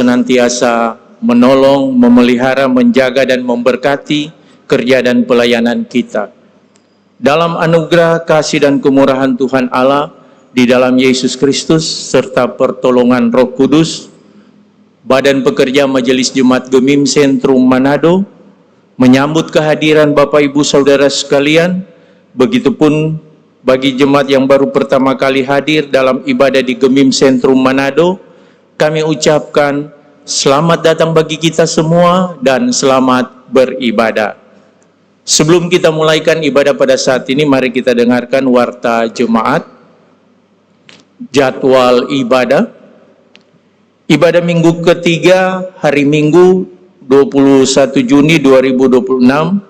senantiasa menolong, memelihara, menjaga, dan memberkati kerja dan pelayanan kita. Dalam anugerah, kasih, dan kemurahan Tuhan Allah, di dalam Yesus Kristus, serta pertolongan Roh Kudus, Badan Pekerja Majelis Jemaat Gemim Sentrum Manado menyambut kehadiran Bapak Ibu Saudara sekalian, begitupun bagi jemaat yang baru pertama kali hadir dalam ibadah di Gemim Sentrum Manado, kami ucapkan selamat datang bagi kita semua dan selamat beribadah. Sebelum kita mulaikan ibadah pada saat ini, mari kita dengarkan warta jemaat, jadwal ibadah. Ibadah minggu ketiga, hari Minggu 21 Juni 2026,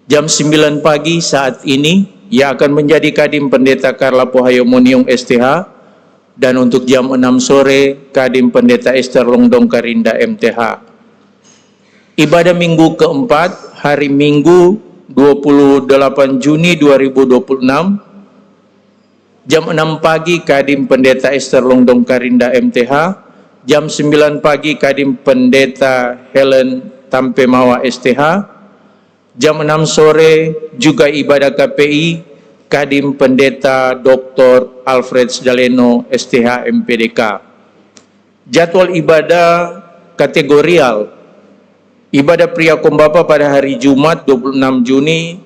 jam 9 pagi saat ini, yang akan menjadi Kadim Pendeta Carla Pohayomoniung STH, dan untuk jam 6 sore, Kadim Pendeta Esther Longdong Karinda MTH. Ibadah minggu keempat, hari Minggu 28 Juni 2026, jam 6 pagi Kadim Pendeta Esther Longdong Karinda MTH, jam 9 pagi Kadim Pendeta Helen Tampemawa STH, jam 6 sore juga ibadah KPI Kadim Pendeta Dr. Alfred Daleno STH MPDK. Jadwal ibadah kategorial. Ibadah Pria Kombapa pada hari Jumat 26 Juni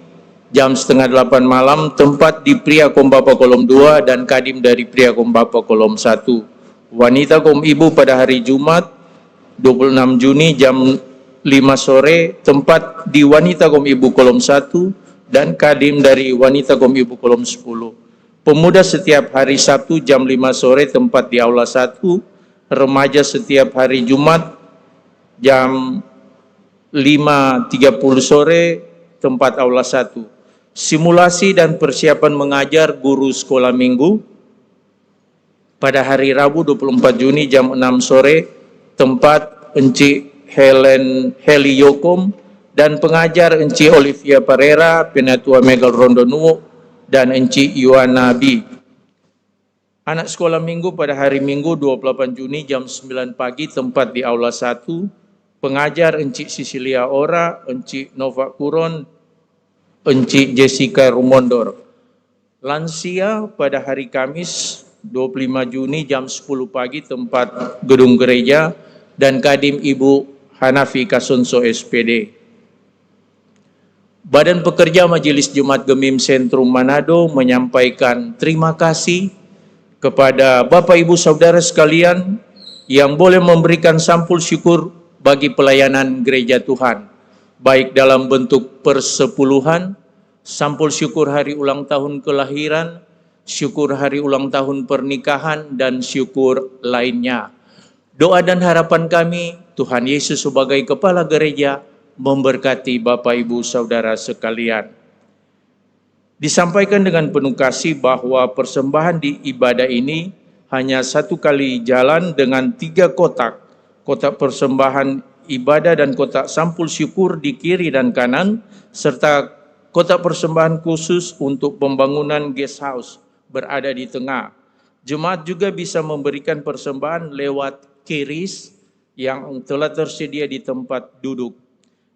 jam setengah 8 malam, tempat di Pria Kombapa Kolom 2 dan Kadim dari Pria Kombapa Kolom 1. Wanita Kom Ibu pada hari Jumat 26 Juni jam 5 sore, tempat di Wanita Kom Ibu Kolom 1 dan Kadim dari Wanita Kom Ibu Kolom 10. Pemuda setiap hari Sabtu jam 5 sore, tempat di Aula 1. Remaja setiap hari Jumat jam 5.30 sore, tempat Aula 1. Simulasi dan persiapan mengajar guru sekolah minggu pada hari Rabu 24 Juni jam 6 sore, tempat Encik Heli Yokom dan pengajar Encik Olivia Pereira, Penatua Megal Rondonuo, dan Encik Yuana B. Anak sekolah minggu pada hari Minggu 28 Juni jam 9 pagi, tempat di Aula 1. Pengajar Encik Sisilia Ora, Encik Nova Kuron, Encik Jessica Rumondor. Lansia pada hari Kamis 25 Juni jam 10 pagi, tempat gedung gereja, dan Kadim Ibu Hanafi Kasonso SPD. Badan Pekerja Majelis Jemaat Gemim Sentrum Manado menyampaikan terima kasih kepada Bapak Ibu Saudara sekalian yang boleh memberikan sampul syukur bagi pelayanan gereja Tuhan, baik dalam bentuk persepuluhan, sampul syukur hari ulang tahun kelahiran, syukur hari ulang tahun pernikahan, dan syukur lainnya. Doa dan harapan kami, Tuhan Yesus sebagai Kepala Gereja memberkati Bapak Ibu Saudara sekalian. Disampaikan dengan penuh kasih bahwa persembahan di ibadah ini hanya satu kali jalan dengan 3 kotak. Kotak persembahan ibadah dan kotak sampul syukur di kiri dan kanan, serta kotak persembahan khusus untuk pembangunan guest house berada di tengah. Jemaat juga bisa memberikan persembahan lewat keris yang telah tersedia di tempat duduk.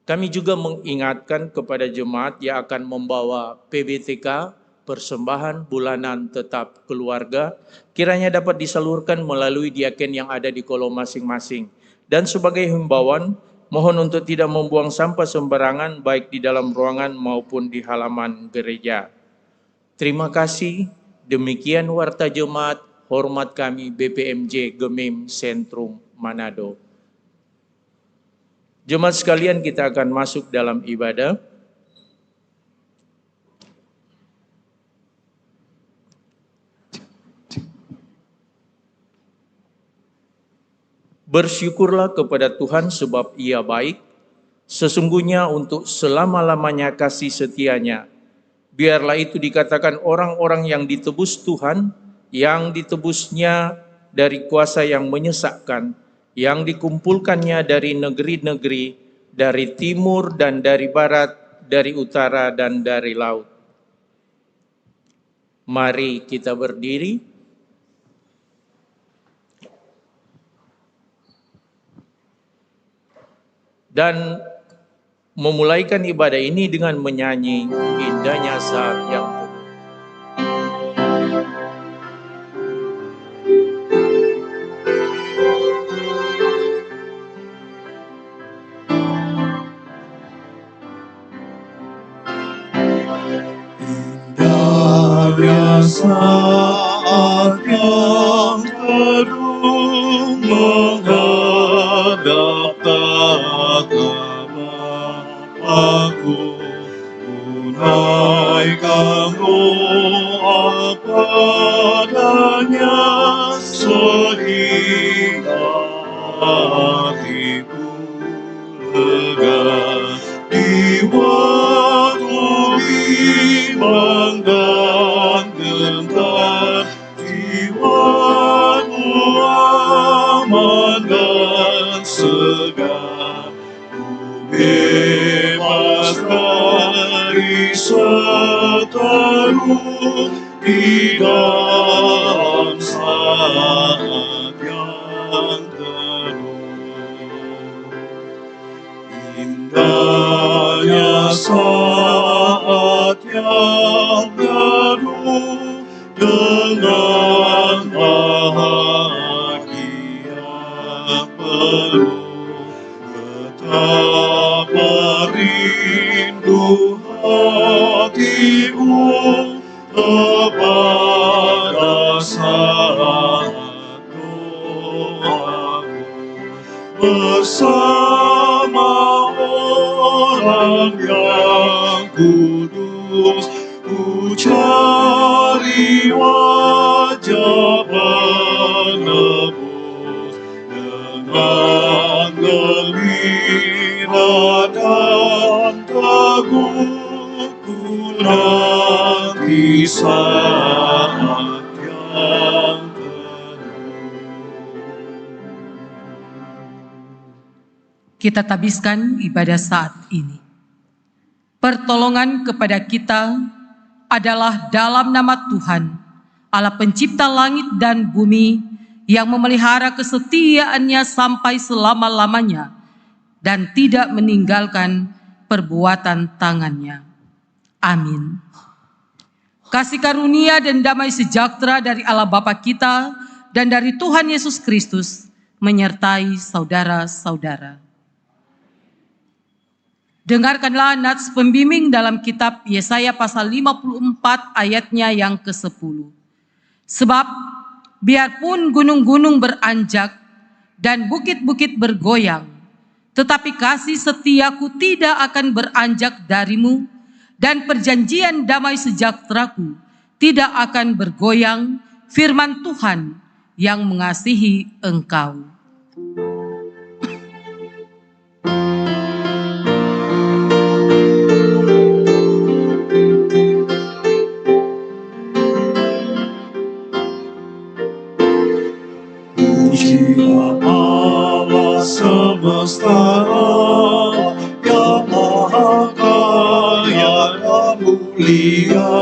Kami juga mengingatkan kepada jemaat yang akan membawa PBTK, persembahan bulanan tetap keluarga, kiranya dapat disalurkan melalui diaken yang ada di kolom masing-masing. Dan sebagai himbauan, mohon untuk tidak membuang sampah sembarangan baik di dalam ruangan maupun di halaman gereja. Terima kasih. Demikian warta jemaat. Hormat kami BPMJ Gemim Sentrum Manado. Jemaat sekalian, kita akan masuk dalam ibadah. Bersyukurlah kepada Tuhan sebab Ia baik, sesungguhnya untuk selama-lamanya kasih setianya. Biarlah itu dikatakan orang-orang yang ditebus Tuhan, yang ditebusnya dari kuasa yang menyesakkan, yang dikumpulkannya dari negeri-negeri, dari timur dan dari barat, dari utara dan dari laut. Mari kita berdiri. dan memulaikan ibadah ini dengan menyanyi indahnya saat yang teduh. Indahnya saat yang teduh menghadap tatap aku, tunaikan doa padanya sehingga hatiku lega di waktu bimbang dan gentar, jiwaku aman dan segar. Bebas dari seteru di dalam saat yang teduh. Indahnya saat yang teduh dengan bahagia penuh. Betapa rindu hatiku kepada saat doaku bersama orang yang kudus. Ku cari wajah penebus dengan gembira dan teguh, ku nanti saat yang Kita tabiskan ibadah saat ini. Pertolongan kepada kita adalah dalam nama Tuhan, Allah pencipta langit dan bumi, yang memelihara kesetiaannya sampai selama-lamanya dan tidak meninggalkan perbuatan tangannya. Amin. Kasih karunia dan damai sejahtera dari Allah Bapa kita dan dari Tuhan Yesus Kristus menyertai saudara-saudara. Dengarkanlah nats pembimbing dalam kitab Yesaya pasal 54 ayatnya yang ke-10. Sebab biarpun gunung-gunung beranjak dan bukit-bukit bergoyang, tetapi kasih setiaku tidak akan beranjak darimu, dan perjanjian damai sejahteraku tidak akan bergoyang, firman Tuhan yang mengasihi engkau. Pujilah Allah semesta yang maha kaya dan mulia.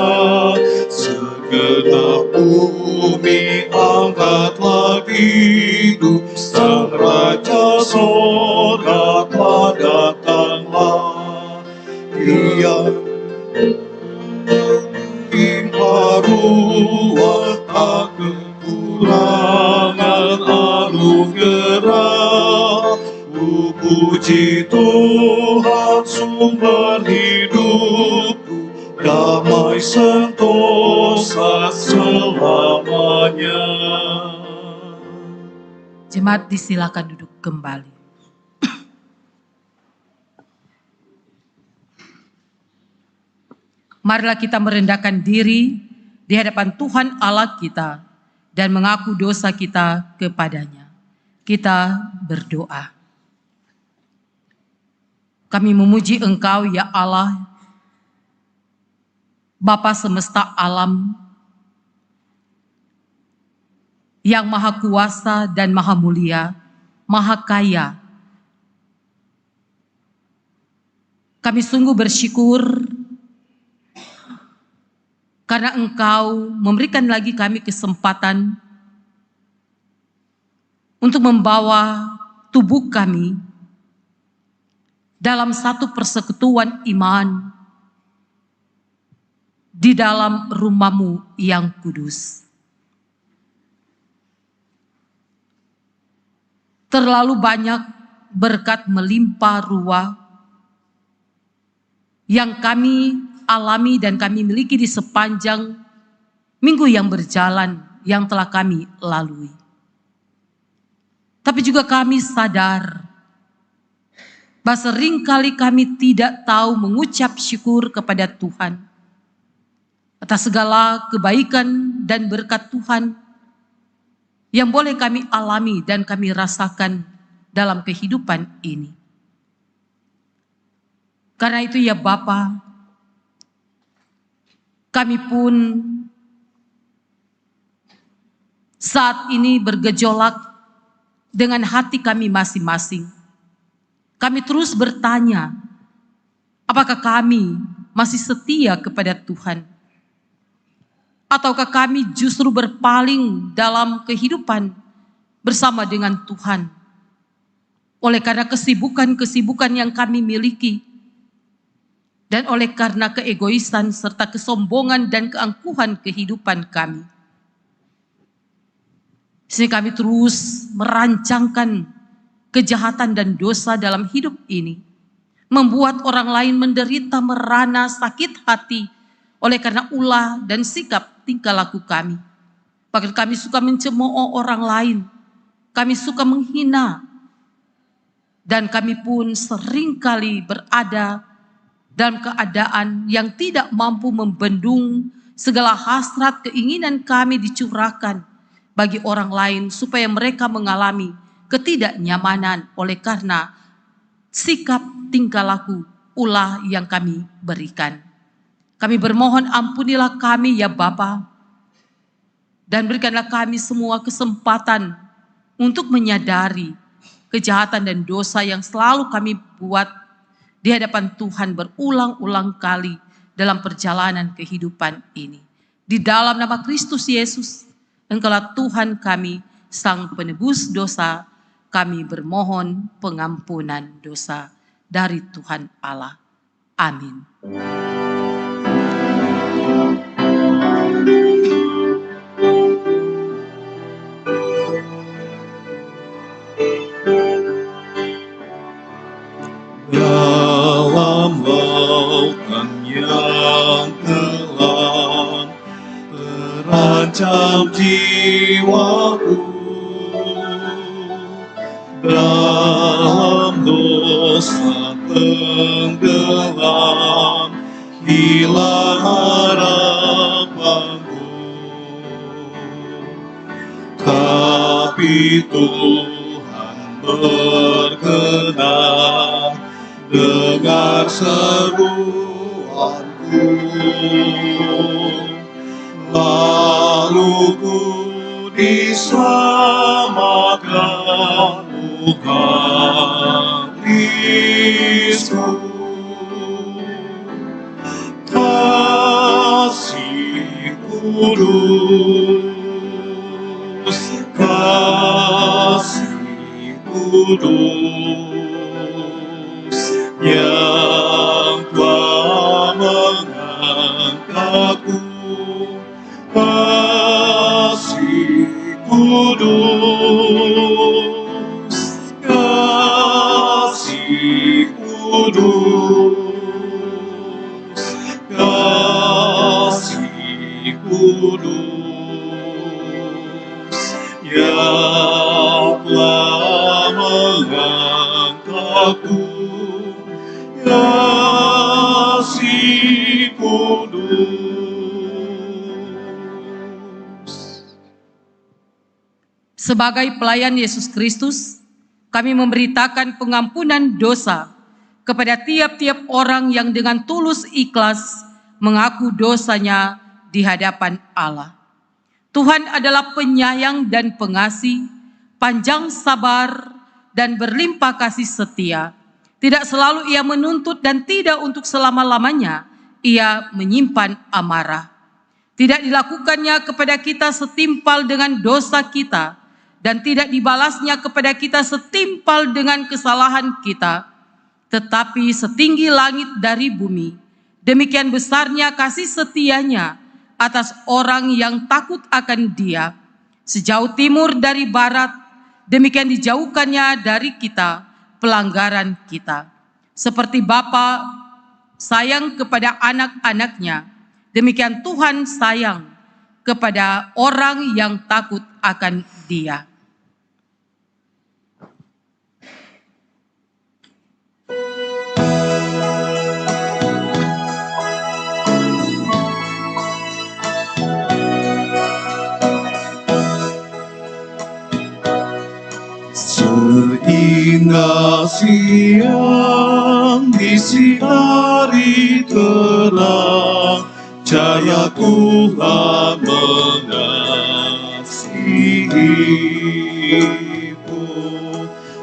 Segenap bumi angkatlah hidup, Sang Raja sorga telah datanglah. Dia limpah ruah tak kekurangan anugerah. Puji Tuhan sumber hidupku, damai sentosa selamanya. Jemaat disilakan duduk kembali. Marilah kita merendahkan diri di hadapan Tuhan Allah kita dan mengaku dosa kita kepadanya. Kita berdoa. Kami memuji Engkau ya Allah, Bapa semesta alam, yang maha kuasa dan maha mulia, maha kaya. Kami sungguh bersyukur karena Engkau memberikan lagi kami kesempatan untuk membawa tubuh kami dalam satu persekutuan iman di dalam rumah-Mu yang kudus. Terlalu banyak berkat melimpah ruah yang kami alami dan kami miliki di sepanjang minggu yang berjalan yang telah kami lalui. Tapi juga kami sadar bahwa seringkali kami tidak tahu mengucap syukur kepada Tuhan atas segala kebaikan dan berkat Tuhan yang boleh kami alami dan kami rasakan dalam kehidupan ini. Karena itu ya Bapa, kami pun saat ini bergejolak dengan hati kami masing-masing. Kami terus bertanya, apakah kami masih setia kepada Tuhan? Ataukah kami justru berpaling dalam kehidupan bersama dengan Tuhan? Oleh karena kesibukan-kesibukan yang kami miliki, dan oleh karena keegoisan serta kesombongan dan keangkuhan kehidupan kami. Sehingga kami terus merancangkan kejahatan dan dosa dalam hidup ini, membuat orang lain menderita, merana, sakit hati oleh karena ulah dan sikap tingkah laku kami. Bahkan kami suka mencemooh orang lain, kami suka menghina, dan kami pun seringkali berada dalam keadaan yang tidak mampu membendung segala hasrat keinginan kami dicurahkan bagi orang lain supaya mereka mengalami ketidaknyamanan oleh karena sikap tingkah laku ulah yang kami berikan. Kami bermohon ampunilah kami ya Bapa, dan berikanlah kami semua kesempatan untuk menyadari kejahatan dan dosa yang selalu kami buat di hadapan Tuhan berulang-ulang kali dalam perjalanan kehidupan ini. Di dalam nama Kristus Yesus, Engkaulah Tuhan kami, Sang Penebus dosa, kami bermohon pengampunan dosa dari Tuhan Allah. Amin. Dalam lautan yang gelap terancam jiwaku, dalam dosa tenggelam, hilang harapanku. Tapi Tuhan berkenan dengar seruanku, lalu ku diselamatkan Tuhan Kristus. Kasih kudus, kasih kudus yang telah mengangkatku, kasih kudus, kasih kudus, kasih kudus yang telah mengangkatku, kasih kudus. Sebagai pelayan Yesus Kristus, kami memberitakan pengampunan dosa kepada tiap-tiap orang yang dengan tulus ikhlas mengaku dosanya di hadapan Allah. Tuhan adalah penyayang dan pengasih, panjang sabar dan berlimpah kasih setia. Tidak selalu Ia menuntut dan tidak untuk selama-lamanya Ia menyimpan amarah. Tidak dilakukannya kepada kita setimpal dengan dosa kita, dan tidak dibalasnya kepada kita setimpal dengan kesalahan kita. tetapi setinggi langit dari bumi. Demikian besarnya kasih setianya atas orang yang takut akan Dia. Sejauh timur dari barat, demikian dijauhkannya dari kita pelanggaran kita. Seperti Bapa sayang kepada anak-anaknya, demikian Tuhan sayang kepada orang yang takut akan Dia. Sehingga siang disinari terang, cahaya Tuhan mengasihimu.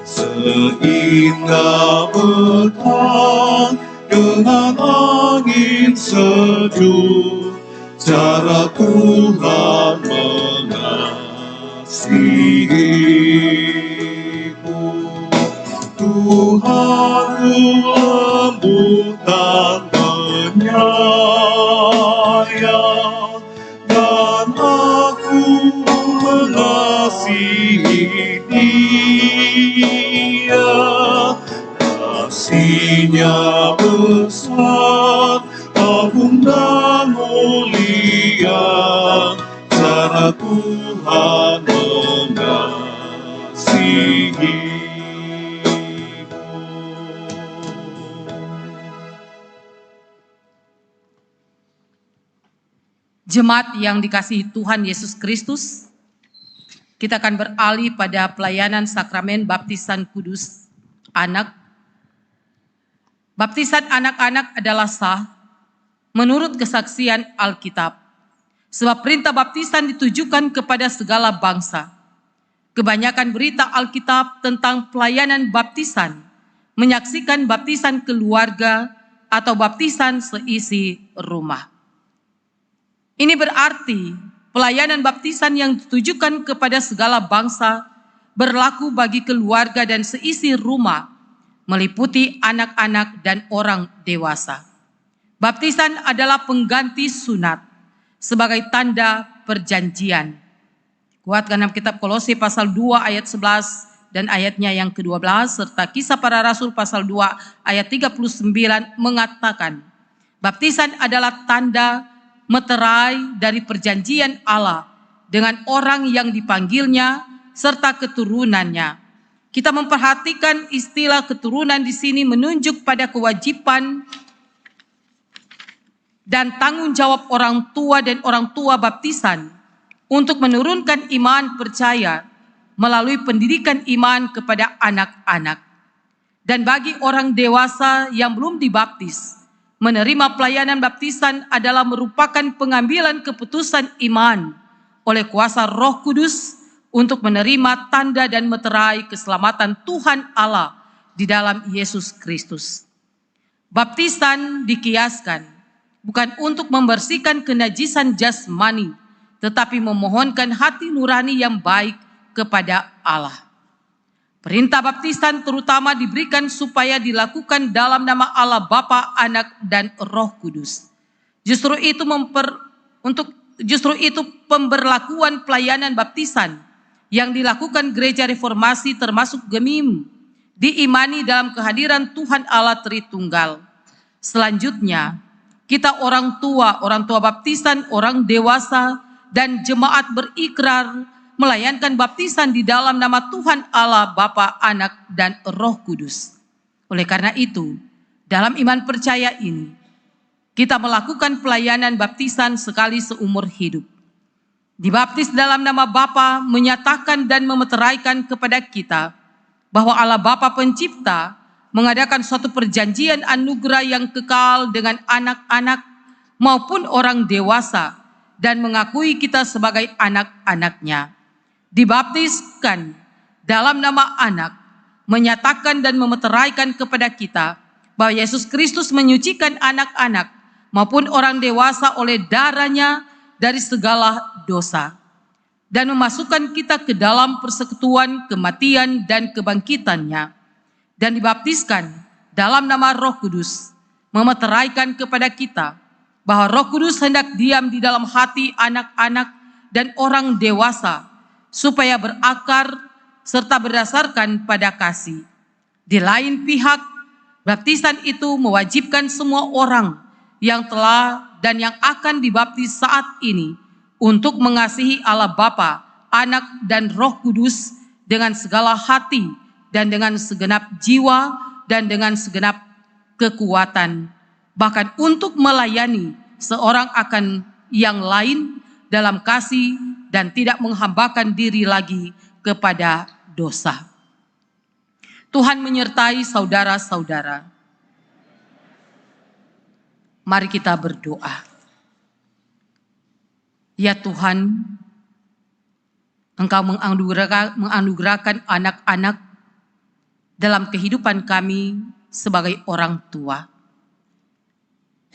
Sehingga petang dengan angin sejuk, cara Tuhan mengasihimu. Tuhan lembut dan penyayang, dan aku mengasihi Dia. Kasih-Nya besar, agung dan mulia, cara Tuhan mengasihi. Jemaat yang dikasihi Tuhan Yesus Kristus, kita akan beralih pada pelayanan sakramen baptisan kudus anak. Baptisan anak-anak adalah sah menurut kesaksian Alkitab. Sebab perintah baptisan ditujukan kepada segala bangsa. Kebanyakan berita Alkitab tentang pelayanan baptisan menyaksikan baptisan keluarga atau baptisan seisi rumah. Ini berarti pelayanan baptisan yang ditujukan kepada segala bangsa berlaku bagi keluarga dan seisi rumah, meliputi anak-anak dan orang dewasa. Baptisan adalah pengganti sunat sebagai tanda perjanjian. Kuatkan dalam kitab Kolose pasal 2 ayat 11 dan ayatnya yang ke-12 serta Kisah Para Rasul pasal 2 ayat 39 mengatakan, baptisan adalah tanda meterai dari perjanjian Allah dengan orang yang dipanggilnya serta keturunannya. Kita memperhatikan istilah keturunan di sini menunjuk pada kewajiban dan tanggung jawab orang tua dan orang tua baptisan untuk menurunkan iman percaya melalui pendidikan iman kepada anak-anak. Dan bagi orang dewasa yang belum dibaptis, menerima pelayanan baptisan adalah merupakan pengambilan keputusan iman oleh kuasa Roh Kudus untuk menerima tanda dan meterai keselamatan Tuhan Allah di dalam Yesus Kristus. Baptisan dikiaskan bukan untuk membersihkan kenajisan jasmani, tetapi memohonkan hati nurani yang baik kepada Allah. Perintah baptisan terutama diberikan supaya dilakukan dalam nama Allah Bapa, Anak, dan Roh Kudus. Justru itu pemberlakuan pelayanan baptisan yang dilakukan Gereja Reformasi termasuk Gemim diimani dalam kehadiran Tuhan Allah Tritunggal. Selanjutnya, kita orang tua baptisan, orang dewasa, dan jemaat berikrar melayankan baptisan di dalam nama Tuhan Allah, Bapa, Anak, dan Roh Kudus. Oleh karena itu, dalam iman percaya ini, kita melakukan pelayanan baptisan sekali seumur hidup. Dibaptis dalam nama Bapa menyatakan dan memeteraikan kepada kita bahwa Allah Bapa Pencipta mengadakan suatu perjanjian anugerah yang kekal dengan anak-anak maupun orang dewasa dan mengakui kita sebagai anak-anaknya. Dibaptiskan dalam nama Anak, menyatakan dan memeteraikan kepada kita bahwa Yesus Kristus menyucikan anak-anak maupun orang dewasa oleh darahnya dari segala dosa dan memasukkan kita ke dalam persekutuan kematian dan kebangkitannya, dan dibaptiskan dalam nama Roh Kudus memeteraikan kepada kita bahwa Roh Kudus hendak diam di dalam hati anak-anak dan orang dewasa supaya berakar serta berdasarkan pada kasih. Di lain pihak, baptisan itu mewajibkan semua orang yang telah dan yang akan dibaptis saat ini untuk mengasihi Allah Bapa, Anak, dan Roh Kudus dengan segala hati dan dengan segenap jiwa dan dengan segenap kekuatan, bahkan untuk melayani seorang akan yang lain dalam kasih dan tidak menghambakan diri lagi kepada dosa. Tuhan menyertai saudara-saudara. Mari kita berdoa. Ya Tuhan, Engkau menganugerahkan anak-anak dalam kehidupan kami sebagai orang tua.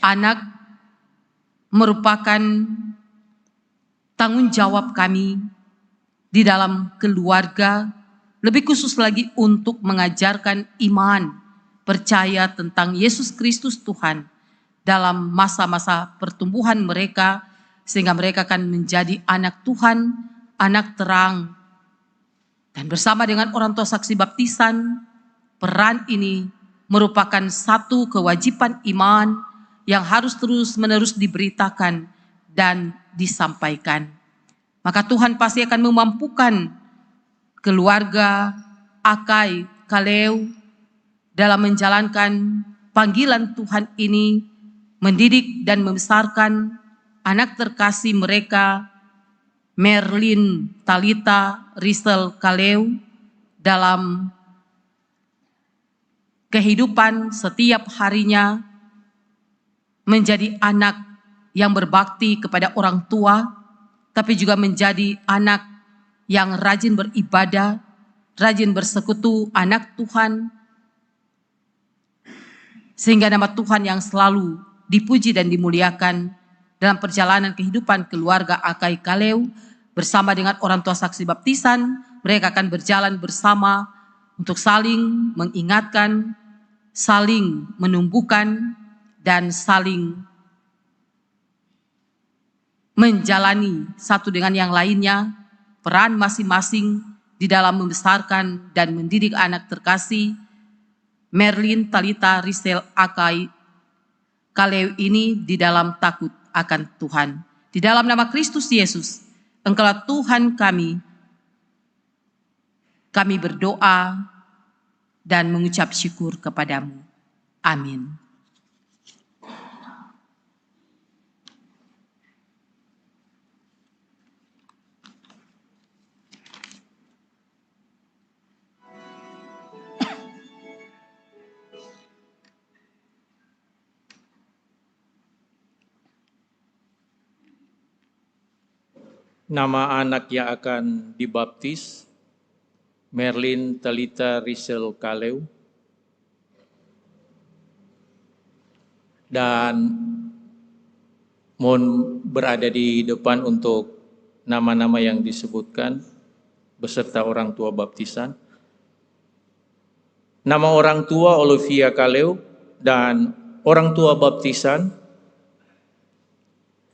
Anak merupakan tanggung jawab kami di dalam keluarga, lebih khusus lagi untuk mengajarkan iman, percaya tentang Yesus Kristus Tuhan dalam masa-masa pertumbuhan mereka, sehingga mereka akan menjadi anak Tuhan, anak terang. Dan bersama dengan orang tua saksi baptisan, peran ini merupakan satu kewajiban iman yang harus terus-menerus diberitakan dan disampaikan. Maka Tuhan pasti akan memampukan keluarga Akai Kaleu dalam menjalankan panggilan Tuhan ini, mendidik dan membesarkan anak terkasih mereka, Merlin Talita Risel Kaleu, dalam kehidupan setiap harinya menjadi anak yang berbakti kepada orang tua, tapi juga menjadi anak yang rajin beribadah, rajin bersekutu, anak Tuhan, sehingga nama Tuhan yang selalu dipuji dan dimuliakan dalam perjalanan kehidupan keluarga Akai Kaleu bersama dengan orang tua saksi baptisan. Mereka akan berjalan bersama untuk saling mengingatkan, saling menumbuhkan, dan saling menjalani satu dengan yang lainnya peran masing-masing di dalam membesarkan dan mendidik anak terkasih Merlin Talita Risel Akai Kaleu ini di dalam takut akan Tuhan. Di dalam nama Kristus Yesus, Engkaulah Tuhan kami berdoa dan mengucap syukur kepadamu. Amin. Nama anak yang akan dibaptis, Merlin Talita Risel Kaleu. Dan mohon berada di depan untuk nama-nama yang disebutkan beserta orang tua baptisan. Nama orang tua Olivia Kaleu dan orang tua baptisan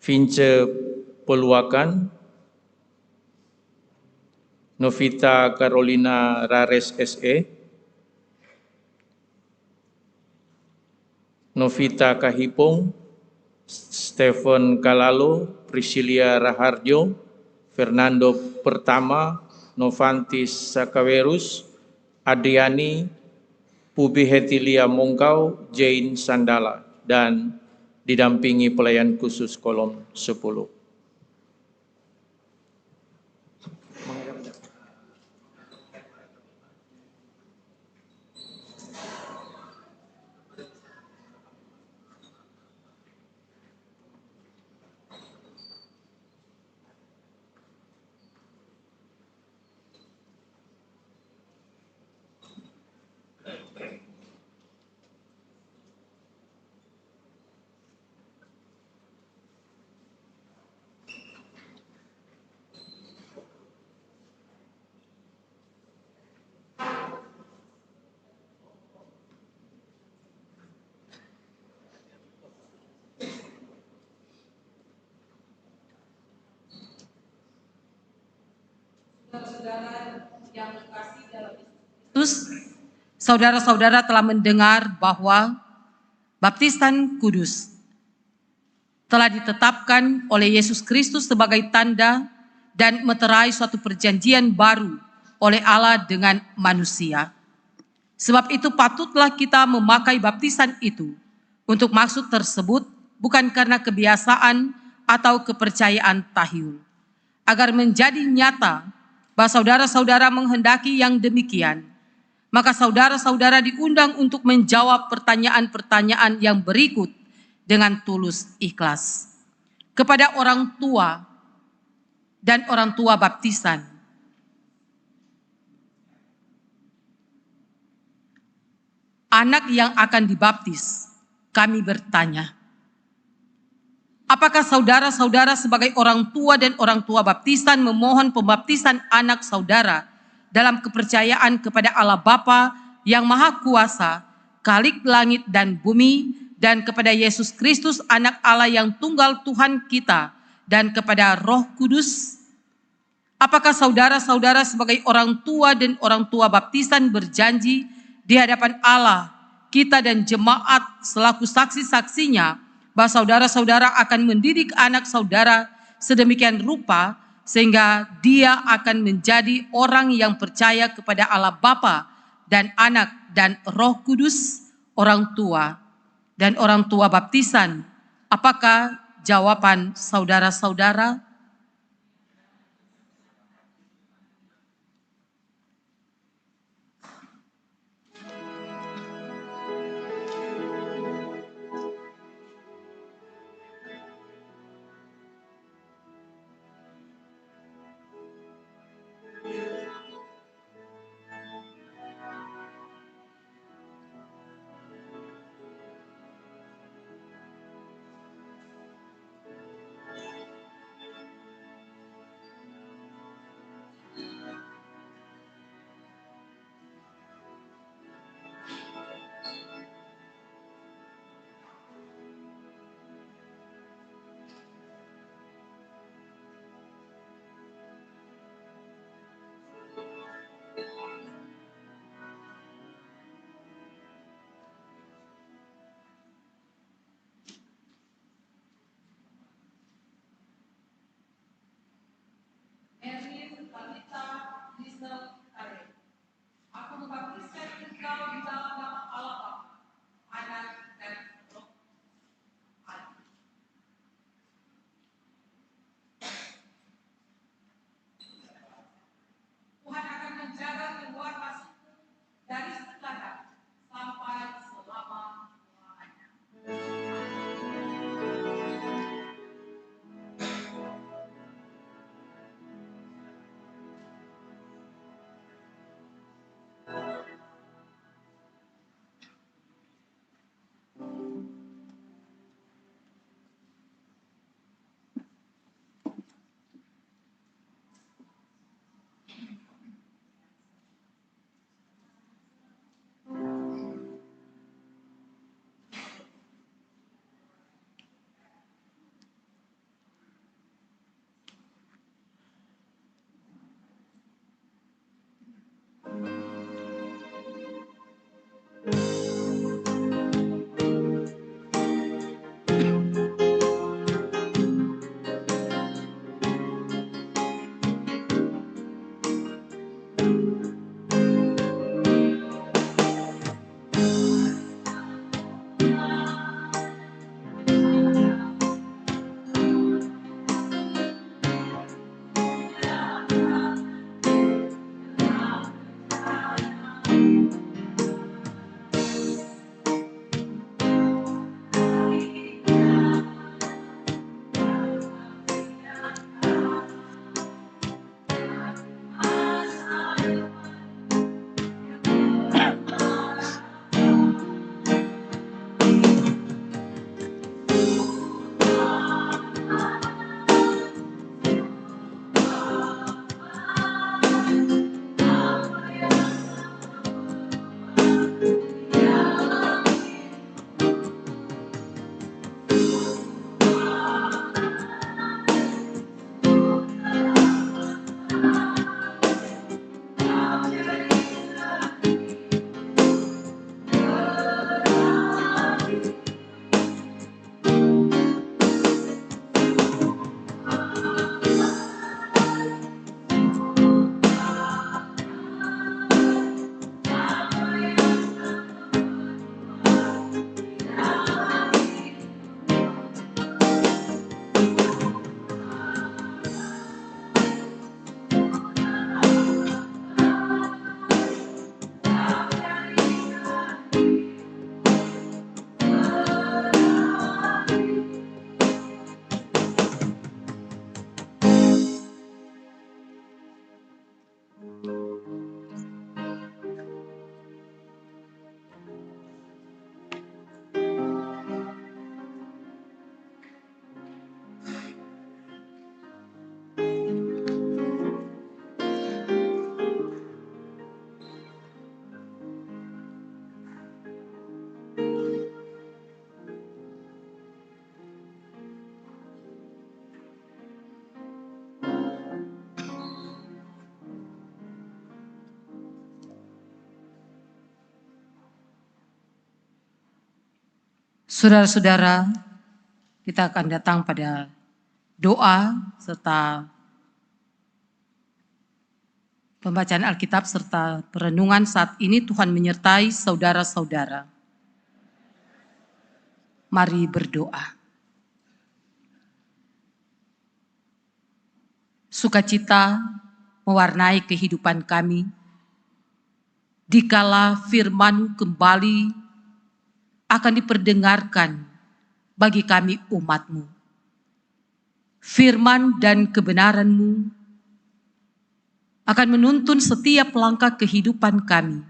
Vince Peluakan, Novita Carolina Rares SE, Novita Kahipong, Stephen Kalalo, Priscilia Raharjo, Fernando Pertama, Novantis Sakawerus, Adriani, Pubi Hetilia Mongkau, Jane Sandala, dan didampingi pelayan khusus kolom 10. Terus, saudara-saudara telah mendengar bahwa baptisan kudus telah ditetapkan oleh Yesus Kristus sebagai tanda dan meterai suatu perjanjian baru oleh Allah dengan manusia. Sebab itu patutlah kita memakai baptisan itu untuk maksud tersebut, bukan karena kebiasaan atau kepercayaan tahyul. Agar menjadi nyata bahwa saudara-saudara menghendaki yang demikian, maka saudara-saudara diundang untuk menjawab pertanyaan-pertanyaan yang berikut dengan tulus ikhlas. Kepada orang tua dan orang tua baptisan, anak yang akan dibaptis, kami bertanya, apakah saudara-saudara sebagai orang tua dan orang tua baptisan memohon pembaptisan anak saudara dalam kepercayaan kepada Allah Bapa yang Maha Kuasa, Khalik langit dan bumi, dan kepada Yesus Kristus anak Allah yang tunggal Tuhan kita, dan kepada Roh Kudus? Apakah saudara-saudara sebagai orang tua dan orang tua baptisan berjanji di hadapan Allah, kita dan jemaat selaku saksi-saksinya, bahwa saudara-saudara akan mendidik anak saudara sedemikian rupa sehingga dia akan menjadi orang yang percaya kepada Allah Bapa dan Anak dan Roh Kudus, orang tua dan orang tua baptisan? Apakah jawaban saudara-saudara? Saudara-saudara, kita akan datang pada doa serta pembacaan Alkitab serta perenungan saat ini. Tuhan menyertai saudara-saudara. Mari berdoa. Sukacita mewarnai kehidupan kami, dikala firman-Mu kembali akan diperdengarkan bagi kami umat-Mu. Firman dan kebenaran-Mu akan menuntun setiap langkah kehidupan kami,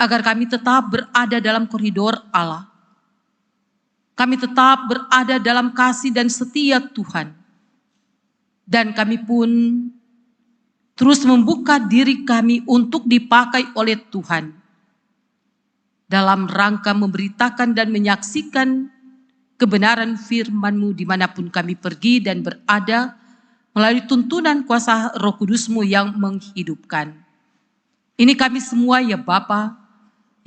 agar kami tetap berada dalam koridor Allah. Kami tetap berada dalam kasih dan setia Tuhan. Dan kami pun terus membuka diri kami untuk dipakai oleh Tuhan dalam rangka memberitakan dan menyaksikan kebenaran firman-Mu dimanapun kami pergi dan berada melalui tuntunan kuasa Roh Kudus-Mu yang menghidupkan. Ini kami semua ya Bapa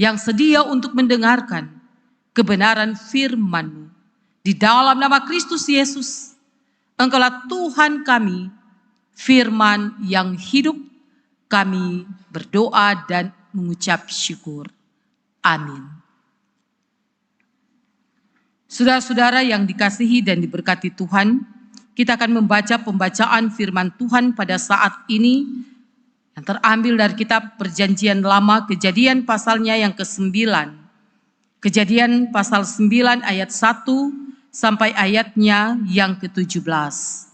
yang sedia untuk mendengarkan kebenaran firman-Mu. Di dalam nama Kristus Yesus, Engkaulah Tuhan kami, firman yang hidup, kami berdoa dan mengucap syukur. Amin. Saudara-saudara yang dikasihi dan diberkati Tuhan, kita akan membaca pembacaan firman Tuhan pada saat ini yang terambil dari kitab Perjanjian Lama, Kejadian pasalnya yang ke-9. Kejadian pasal 9 ayat 1 sampai ayatnya yang ke-17.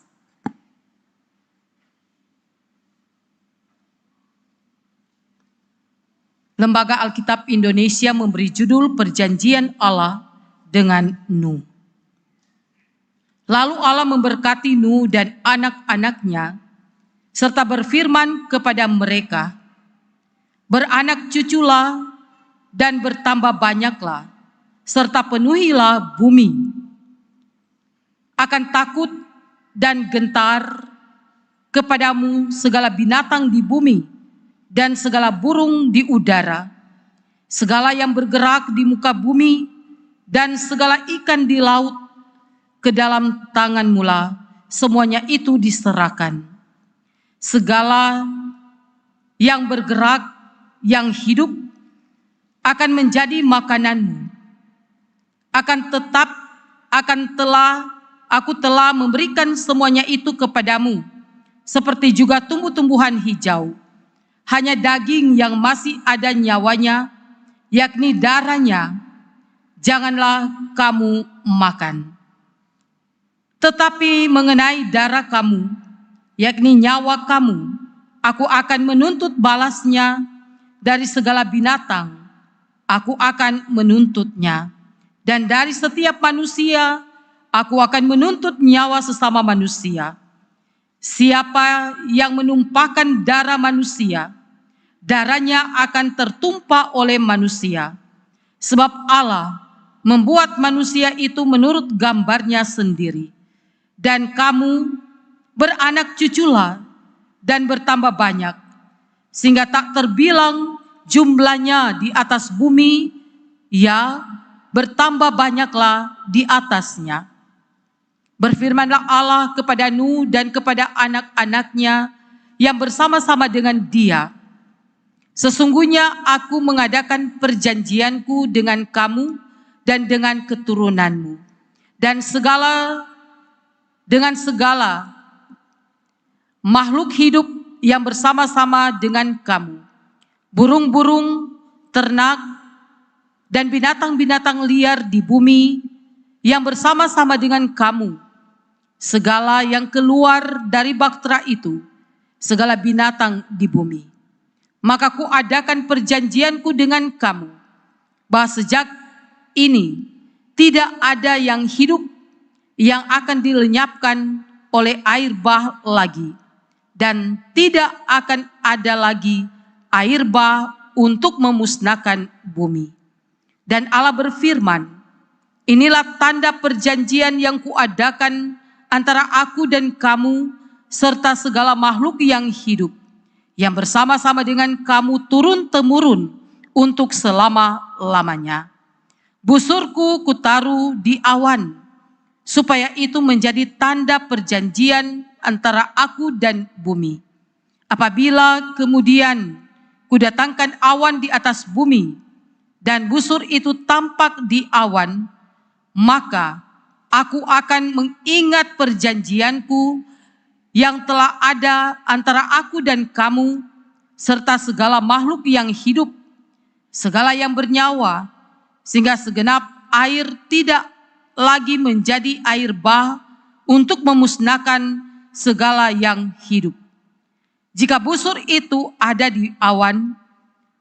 Lembaga Alkitab Indonesia memberi judul Perjanjian Allah dengan Nuh. Lalu Allah memberkati Nuh dan anak-anaknya, serta berfirman kepada mereka, "Beranak cuculah dan bertambah banyaklah, serta penuhilah bumi. Akan takut dan gentar kepadamu segala binatang di bumi dan segala burung di udara, segala yang bergerak di muka bumi dan segala ikan di laut, ke dalam tanganmu lah semuanya itu diserahkan. Segala yang bergerak, yang hidup, akan menjadi makananmu. Aku telah memberikan semuanya itu kepadamu, seperti juga tumbuh-tumbuhan hijau. Hanya daging yang masih ada nyawanya, yakni darahnya, janganlah kamu makan. Tetapi mengenai darah kamu, yakni nyawa kamu, aku akan menuntut balasnya dari segala binatang. Aku akan menuntutnya, dan dari setiap manusia aku akan menuntut nyawa sesama manusia. Siapa yang menumpahkan darah manusia, darahnya akan tertumpah oleh manusia. Sebab Allah membuat manusia itu menurut gambarnya sendiri. Dan kamu beranak cuculah dan bertambah banyak, sehingga tak terbilang jumlahnya di atas bumi, ya bertambah banyaklah di atasnya. Berfirmanlah Allah kepada Nuh dan kepada anak-anaknya yang bersama-sama dengan dia. Sesungguhnya aku mengadakan perjanjianku dengan kamu dan dengan keturunanmu, dan dengan segala makhluk hidup yang bersama-sama dengan kamu, burung-burung, ternak, dan binatang-binatang liar di bumi yang bersama-sama dengan kamu, segala yang keluar dari bahtera itu, segala binatang di bumi. Maka kuadakan perjanjianku dengan kamu, bahwa sejak ini tidak ada yang hidup yang akan dilenyapkan oleh air bah lagi, dan tidak akan ada lagi air bah untuk memusnahkan bumi. Dan Allah berfirman, inilah tanda perjanjian yang kuadakan antara aku dan kamu serta segala makhluk yang hidup, yang bersama-sama dengan kamu turun-temurun untuk selama-lamanya. Busurku kutaruh di awan, supaya itu menjadi tanda perjanjian antara aku dan bumi. Apabila kemudian kudatangkan awan di atas bumi, dan busur itu tampak di awan, maka aku akan mengingat perjanjianku yang telah ada antara aku dan kamu, serta segala makhluk yang hidup, segala yang bernyawa, sehingga segenap air tidak lagi menjadi air bah untuk memusnahkan segala yang hidup. Jika busur itu ada di awan,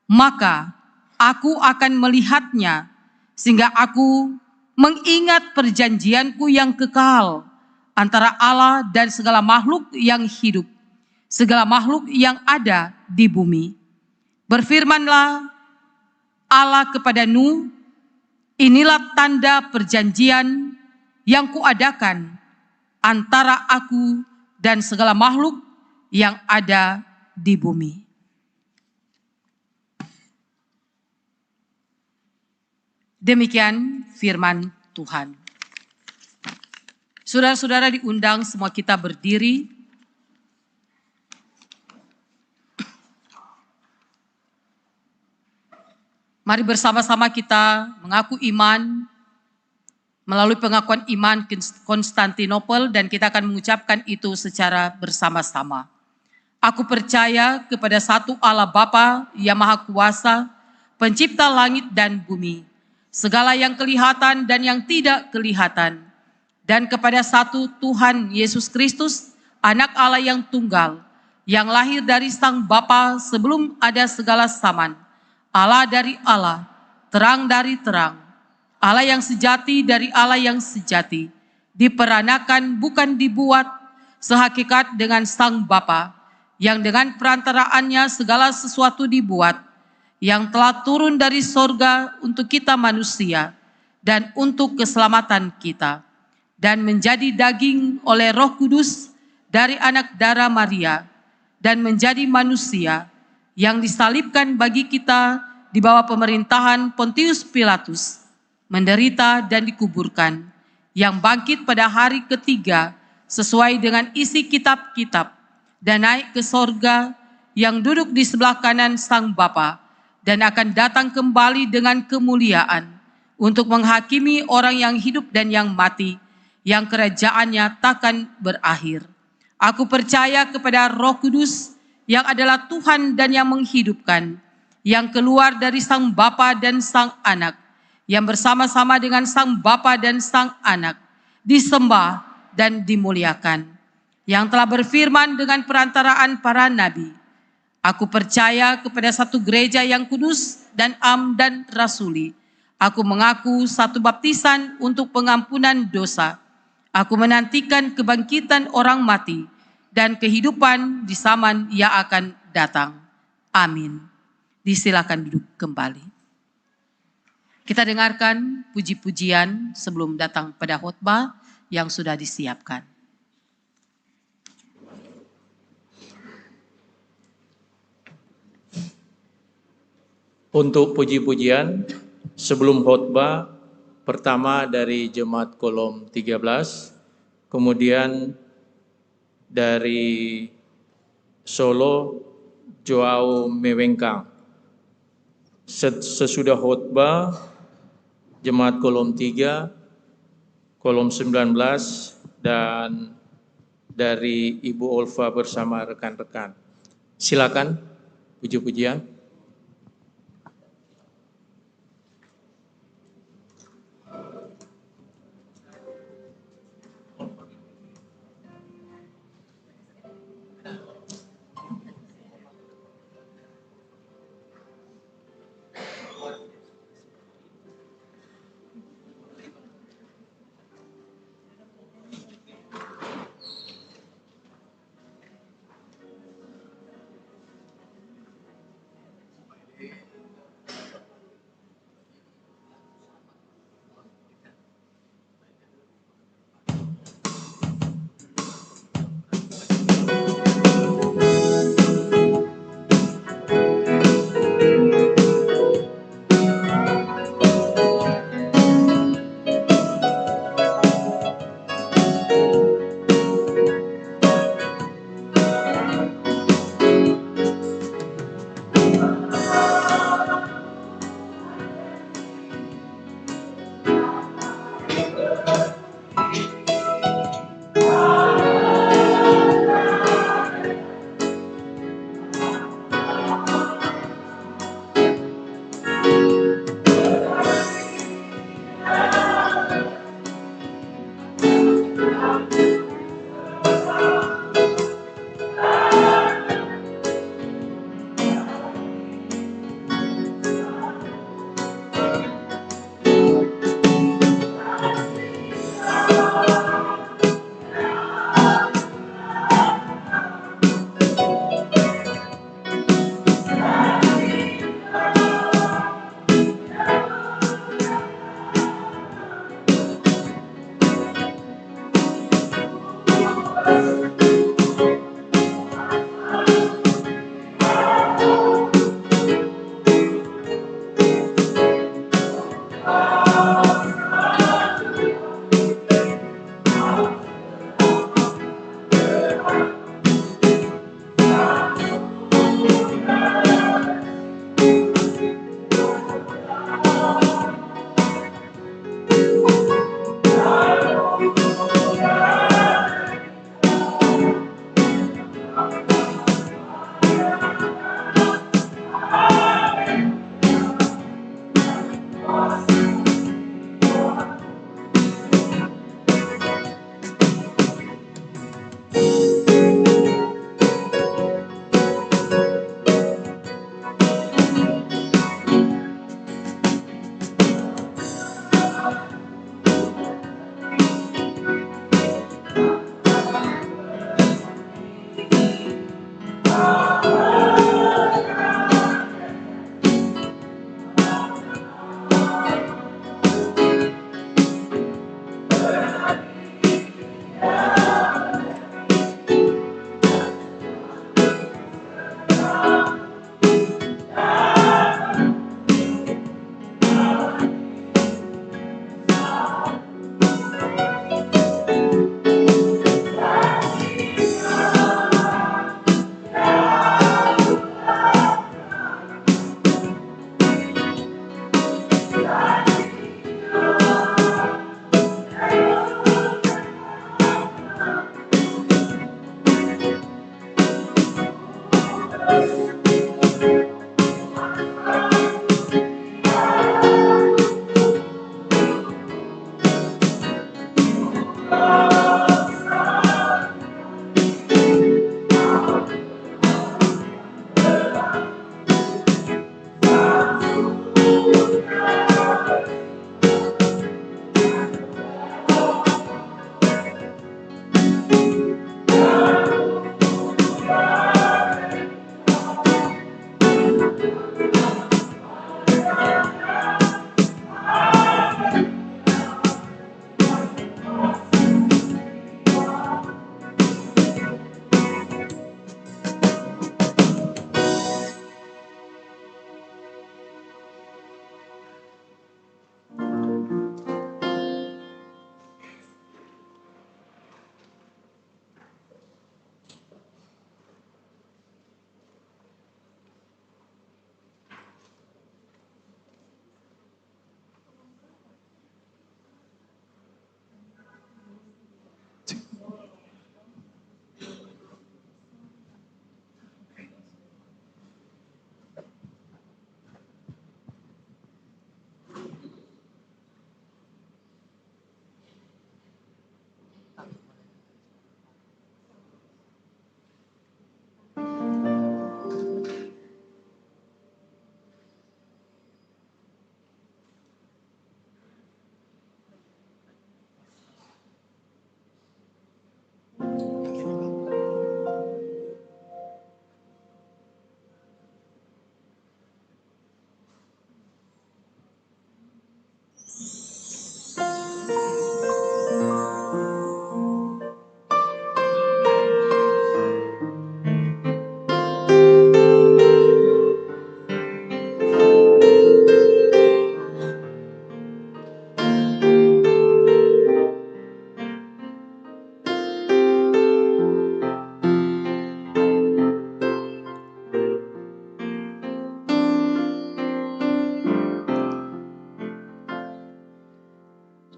maka aku akan melihatnya, sehingga aku mengingat perjanjianku yang kekal antara Allah dan segala makhluk yang hidup, segala makhluk yang ada di bumi. Berfirmanlah Allah kepada Nuh, inilah tanda perjanjian yang kuadakan antara aku dan segala makhluk yang ada di bumi. Demikian firman Tuhan. Saudara-saudara diundang semua kita berdiri. Mari bersama-sama kita mengaku iman melalui pengakuan iman Konstantinopel, dan kita akan mengucapkan itu secara bersama-sama. Aku percaya kepada satu Allah Bapa yang Maha Kuasa, pencipta langit dan bumi, segala yang kelihatan dan yang tidak kelihatan, dan kepada satu Tuhan Yesus Kristus, Anak Allah yang tunggal, yang lahir dari Sang Bapa sebelum ada segala zaman, Allah dari Allah, terang dari terang, Allah yang sejati dari Allah yang sejati, diperanakan bukan dibuat, sehakikat dengan Sang Bapa, yang dengan perantaraannya segala sesuatu dibuat, yang telah turun dari sorga untuk kita manusia dan untuk keselamatan kita, dan menjadi daging oleh Roh Kudus dari anak darah Maria, dan menjadi manusia, yang disalibkan bagi kita di bawah pemerintahan Pontius Pilatus, menderita dan dikuburkan, yang bangkit pada hari ketiga sesuai dengan isi kitab-kitab, dan naik ke sorga, yang duduk di sebelah kanan Sang Bapa, dan akan datang kembali dengan kemuliaan untuk menghakimi orang yang hidup dan yang mati, yang kerajaannya takkan berakhir. Aku percaya kepada Roh Kudus yang adalah Tuhan dan yang menghidupkan, yang keluar dari Sang Bapa dan Sang Anak, yang bersama-sama dengan Sang Bapa dan Sang Anak, disembah dan dimuliakan, yang telah berfirman dengan perantaraan para nabi. Aku percaya kepada satu gereja yang kudus dan am dan rasuli. Aku mengaku satu baptisan untuk pengampunan dosa. Aku menantikan kebangkitan orang mati dan kehidupan di zaman yang akan datang. Amin. Disilakan duduk kembali. Kita dengarkan puji-pujian sebelum datang pada khotbah yang sudah disiapkan. Untuk puji-pujian sebelum khotbah, pertama dari Jemaat Kolom 13, kemudian dari Solo Joao Mewengkang. Sesudah khotbah Jemaat Kolom 3, Kolom 19, dan dari Ibu Olva bersama rekan-rekan. Silakan puji-pujian.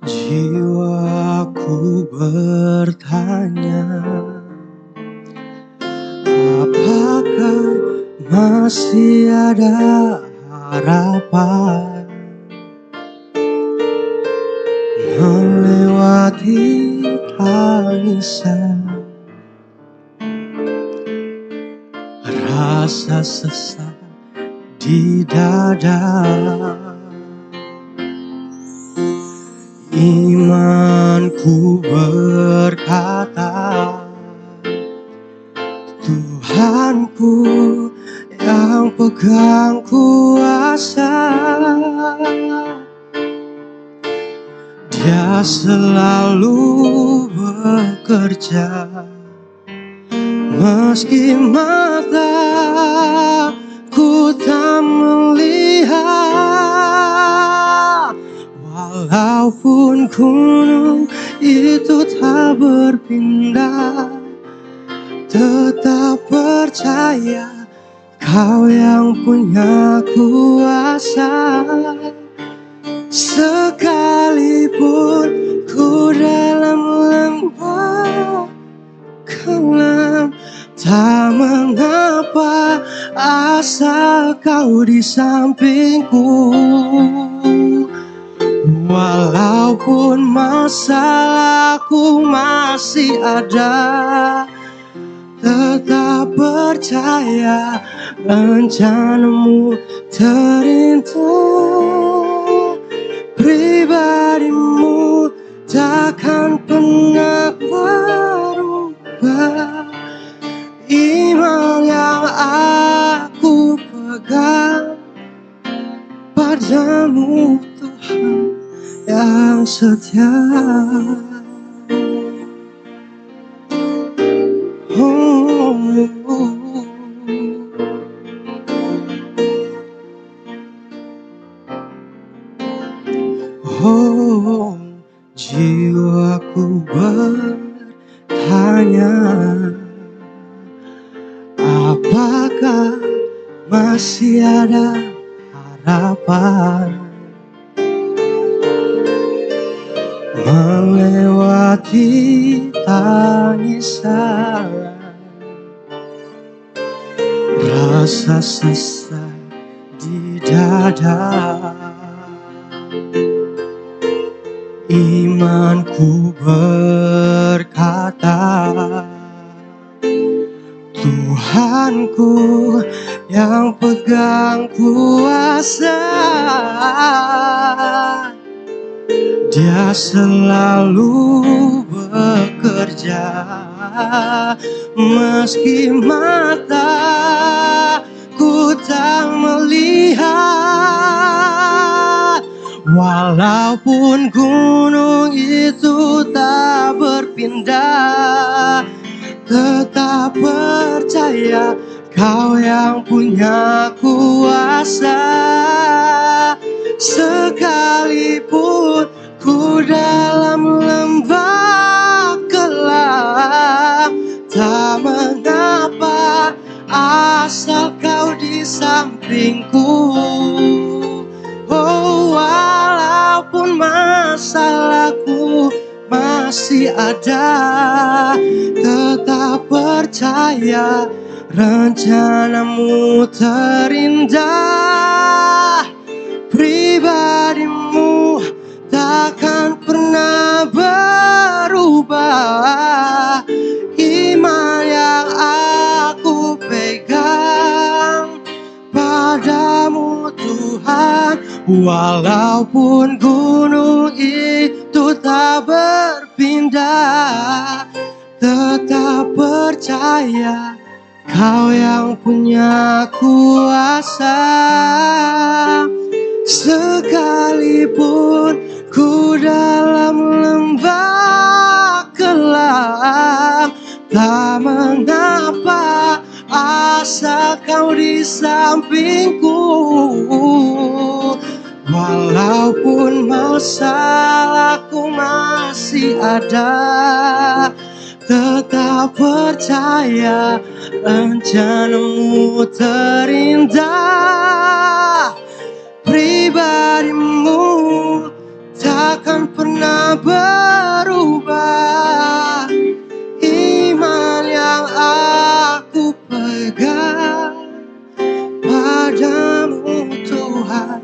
Jiwaku bertanya, apakah masih ada harapan melewati tangisan, rasa sesak di dada. Imanku berkata, Tuhanku yang pegang kuasa, Dia selalu bekerja meski mataku tak melihat. Walaupun gunung itu tak berpindah, tetap percaya Kau yang punya kuasa. Sekalipun ku dalam lembah kelam, tak mengapa asal Kau di sampingku. Walaupun masalahku masih ada, tetap percaya rencanamu terindah. Pribadimu takkan pernah berubah. Iman yang aku pegang padamu, Tuhan yang setia. Jiwaku bertanya, apakah masih ada harapan melewati tangisan, rasa sesak di dada. Imanku berkata, Tuhanku yang pegang kuasa, Dia selalu bekerja meski mataku tak melihat. Walaupun gunung itu tak berpindah, tetap percaya Kau yang punya kuasa. Sekalipun ku dalam lembah gelap, tak mengapa asal Kau di sampingku. Oh, walaupun masalahku masih ada, tetap percaya rencanamu terindah. Pribadimu takkan pernah berubah. Iman yang aku pegang padamu, Tuhan. Walaupun gunung itu tak berpindah, tetap percaya Kau yang punya kuasa. Sekalipun ku dalam lembah gelap, tak mengapa asal Kau di sampingku. Walaupun masalahku masih ada, tetap percaya rencanamu terindah. Pribadimu tak takkan pernah berubah. Iman yang aku pegang padamu Tuhan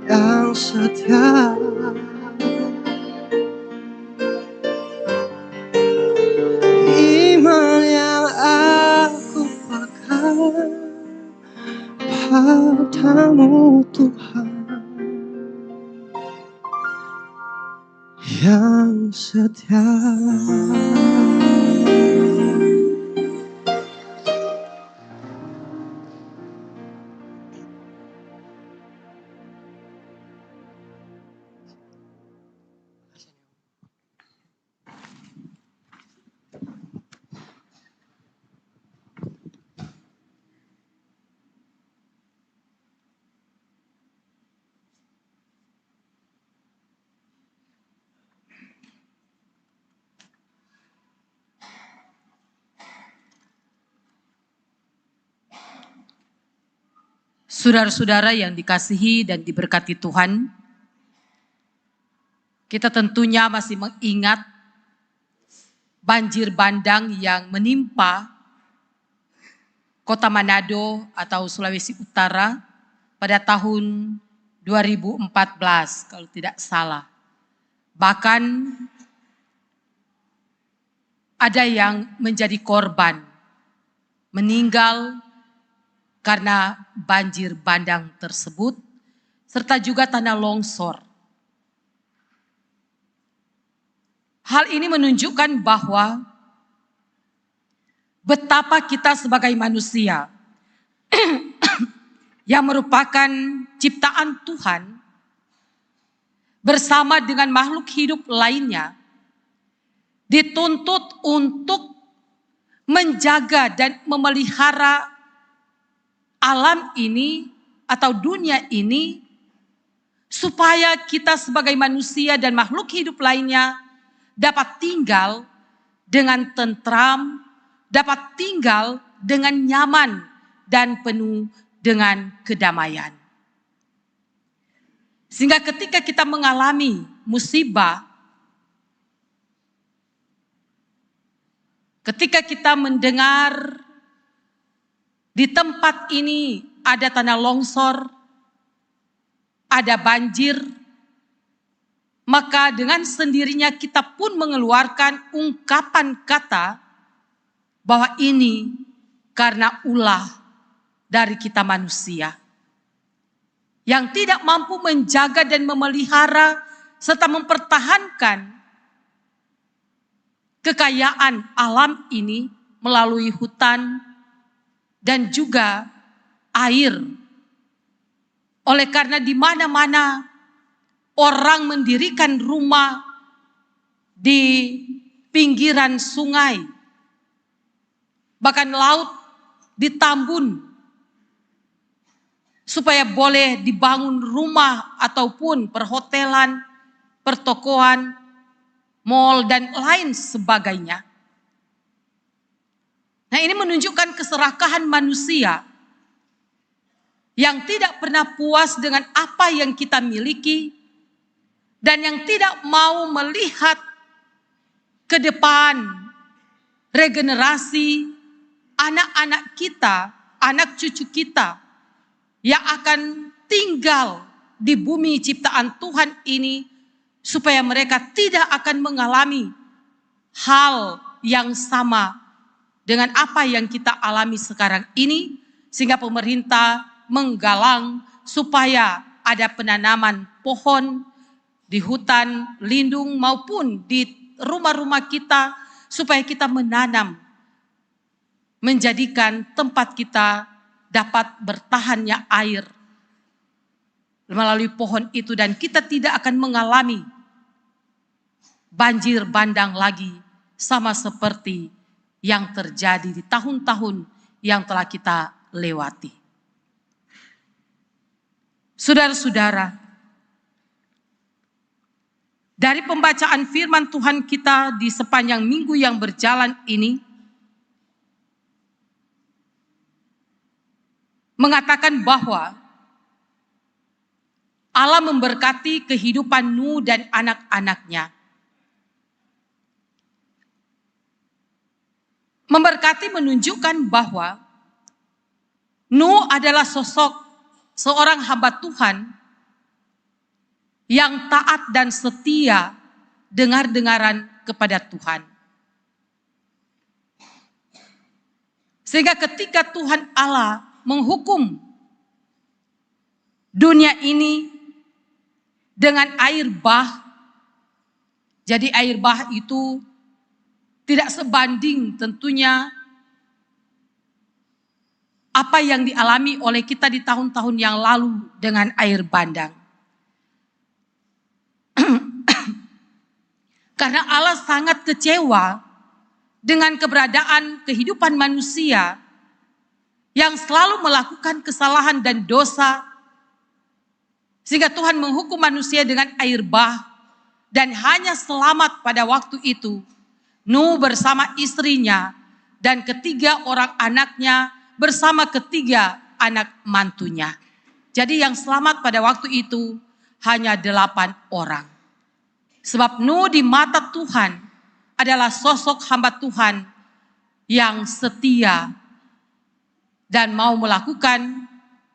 yang setia. Iman yang aku pegang padamu Tuhan yang setia. Saudara-saudara yang dikasihi dan diberkati Tuhan, kita tentunya masih mengingat banjir bandang yang menimpa Kota Manado atau Sulawesi Utara pada tahun 2014 kalau tidak salah. Bahkan ada yang menjadi korban, meninggal karena banjir bandang tersebut, serta juga tanah longsor. Hal ini menunjukkan bahwa betapa kita sebagai manusia yang merupakan ciptaan Tuhan bersama dengan makhluk hidup lainnya dituntut untuk menjaga dan memelihara alam ini atau dunia ini supaya kita sebagai manusia dan makhluk hidup lainnya dapat tinggal dengan tentram, dapat tinggal dengan nyaman dan penuh dengan kedamaian. Sehingga ketika kita mengalami musibah, ketika kita mendengar di tempat ini ada tanah longsor, ada banjir, maka dengan sendirinya kita pun mengeluarkan ungkapan kata bahwa ini karena ulah dari kita manusia yang tidak mampu menjaga dan memelihara serta mempertahankan kekayaan alam ini melalui hutan dan juga air. Oleh karena di mana-mana orang mendirikan rumah di pinggiran sungai, bahkan laut ditambun supaya boleh dibangun rumah ataupun perhotelan, pertokoan, mal dan lain sebagainya. Nah, ini menunjukkan keserakahan manusia yang tidak pernah puas dengan apa yang kita miliki dan yang tidak mau melihat ke depan regenerasi anak-anak kita, anak cucu kita yang akan tinggal di bumi ciptaan Tuhan ini supaya mereka tidak akan mengalami hal yang sama dengan apa yang kita alami sekarang ini, sehingga pemerintah menggalang supaya ada penanaman pohon di hutan lindung maupun di rumah-rumah kita, supaya kita menanam, menjadikan tempat kita dapat bertahannya air melalui pohon itu, dan kita tidak akan mengalami banjir bandang lagi sama seperti yang terjadi di tahun-tahun yang telah kita lewati. Saudara-saudara, dari pembacaan firman Tuhan kita di sepanjang minggu yang berjalan ini, mengatakan bahwa Allah memberkati kehidupan Nuh dan anak-anaknya. Memberkati menunjukkan bahwa Nuh adalah sosok seorang hamba Tuhan yang taat dan setia dengar-dengaran kepada Tuhan. Sehingga ketika Tuhan Allah menghukum dunia ini dengan air bah, jadi air bah itu tidak sebanding tentunya apa yang dialami oleh kita di tahun-tahun yang lalu dengan air bandang. Karena Allah sangat kecewa dengan keberadaan kehidupan manusia yang selalu melakukan kesalahan dan dosa, sehingga Tuhan menghukum manusia dengan air bah, dan hanya selamat pada waktu itu Nuh bersama istrinya dan ketiga orang anaknya bersama ketiga anak mantunya. Jadi yang selamat pada waktu itu hanya 8 orang. Sebab Nuh di mata Tuhan adalah sosok hamba Tuhan yang setia dan mau melakukan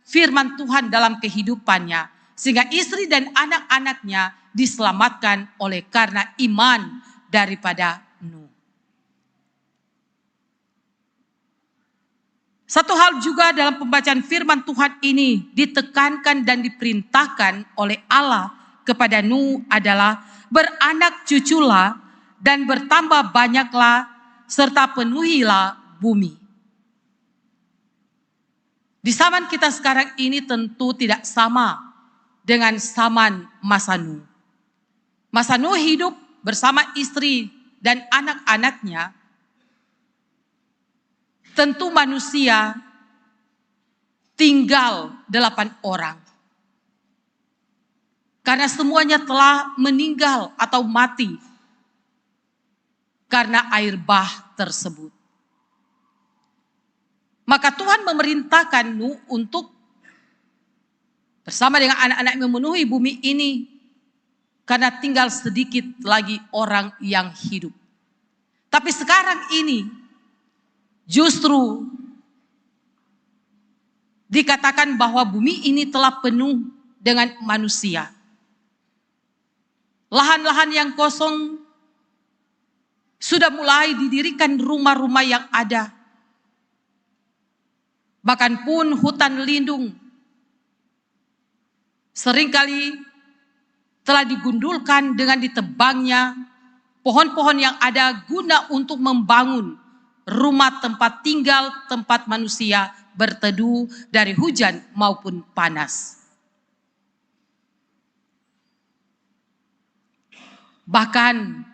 firman Tuhan dalam kehidupannya. Sehingga istri dan anak-anaknya diselamatkan oleh karena iman daripada Nuh. Satu hal juga dalam pembacaan firman Tuhan ini ditekankan dan diperintahkan oleh Allah kepada Nuh adalah beranak cuculah dan bertambah banyaklah serta penuhilah bumi. Di zaman kita sekarang ini tentu tidak sama dengan zaman masa Nuh. Masa Nuh hidup bersama istri dan anak-anaknya. Tentu manusia tinggal 8 orang. Karena semuanya telah meninggal atau mati karena air bah tersebut. Maka Tuhan memerintahkan Nuh untuk bersama dengan anak-anak memenuhi bumi ini karena tinggal sedikit lagi orang yang hidup. Tapi sekarang ini justru dikatakan bahwa bumi ini telah penuh dengan manusia. Lahan-lahan yang kosong sudah mulai didirikan rumah-rumah yang ada. Bahkan pun hutan lindung seringkali telah digundulkan dengan ditebangnya pohon-pohon yang ada guna untuk membangun rumah tempat tinggal, tempat manusia berteduh dari hujan maupun panas. Bahkan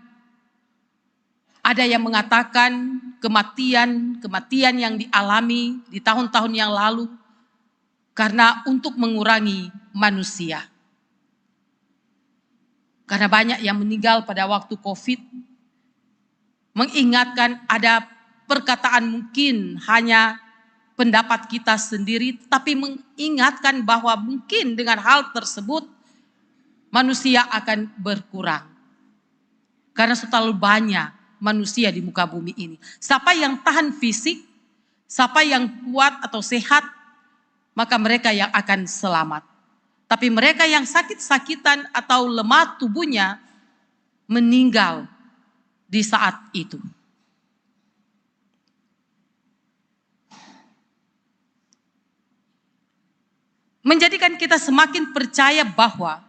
ada yang mengatakan kematian yang dialami di tahun-tahun yang lalu karena untuk mengurangi manusia. Karena banyak yang meninggal pada waktu COVID, mengingatkan ada perkataan mungkin hanya pendapat kita sendiri, tapi mengingatkan bahwa mungkin dengan hal tersebut manusia akan berkurang. Karena terlalu banyak manusia di muka bumi ini. Siapa yang tahan fisik, siapa yang kuat atau sehat, maka mereka yang akan selamat. Tapi mereka yang sakit-sakitan atau lemah tubuhnya meninggal di saat itu. Menjadikan kita semakin percaya bahwa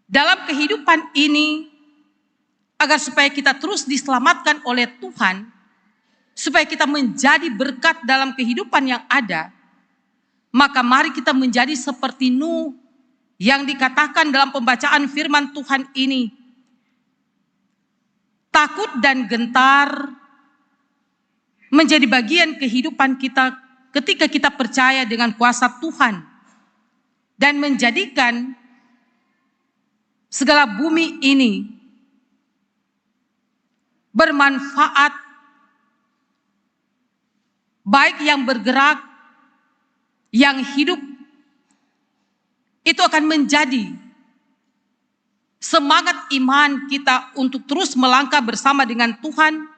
dalam kehidupan ini, agar supaya kita terus diselamatkan oleh Tuhan, supaya kita menjadi berkat dalam kehidupan yang ada, maka mari kita menjadi seperti Nuh yang dikatakan dalam pembacaan firman Tuhan ini. Takut dan gentar menjadi bagian kehidupan kita ketika kita percaya dengan kuasa Tuhan dan menjadikan segala bumi ini bermanfaat, baik yang bergerak, yang hidup, itu akan menjadi semangat iman kita untuk terus melangkah bersama dengan Tuhan.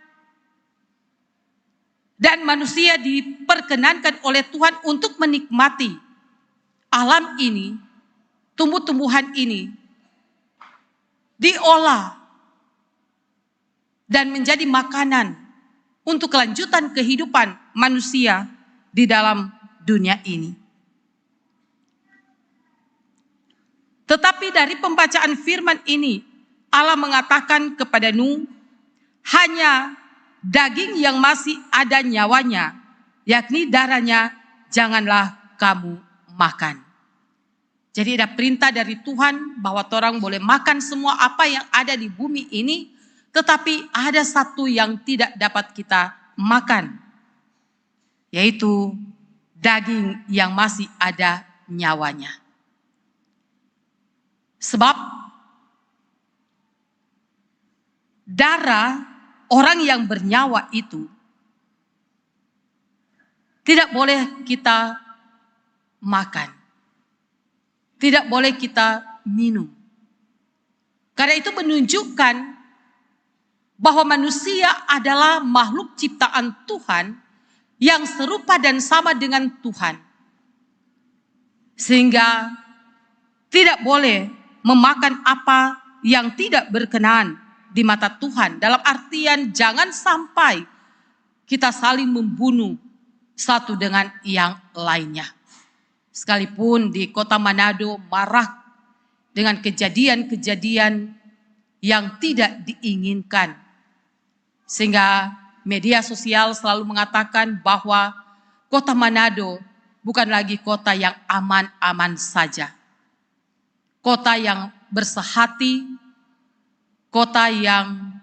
Dan manusia diperkenankan oleh Tuhan untuk menikmati alam ini, tumbuh-tumbuhan ini, diolah dan menjadi makanan untuk kelanjutan kehidupan manusia di dalam dunia ini. Tetapi dari pembacaan firman ini, Allah mengatakan kepada Nuh, hanya daging yang masih ada nyawanya, yakni darahnya, janganlah kamu makan. Jadi ada perintah dari Tuhan bahwa orang boleh makan semua apa yang ada di bumi ini, tetapi ada satu yang tidak dapat kita makan, yaitu daging yang masih ada nyawanya. Sebab darah orang yang bernyawa itu tidak boleh kita makan, tidak boleh kita minum. Karena itu menunjukkan bahwa manusia adalah makhluk ciptaan Tuhan yang serupa dan sama dengan Tuhan. Sehingga tidak boleh memakan apa yang tidak berkenan di mata Tuhan. Dalam artian jangan sampai kita saling membunuh satu dengan yang lainnya. Sekalipun di kota Manado marak dengan kejadian-kejadian yang tidak diinginkan. Sehingga media sosial selalu mengatakan bahwa kota Manado bukan lagi kota yang aman-aman saja. Kota yang bersehati, kota yang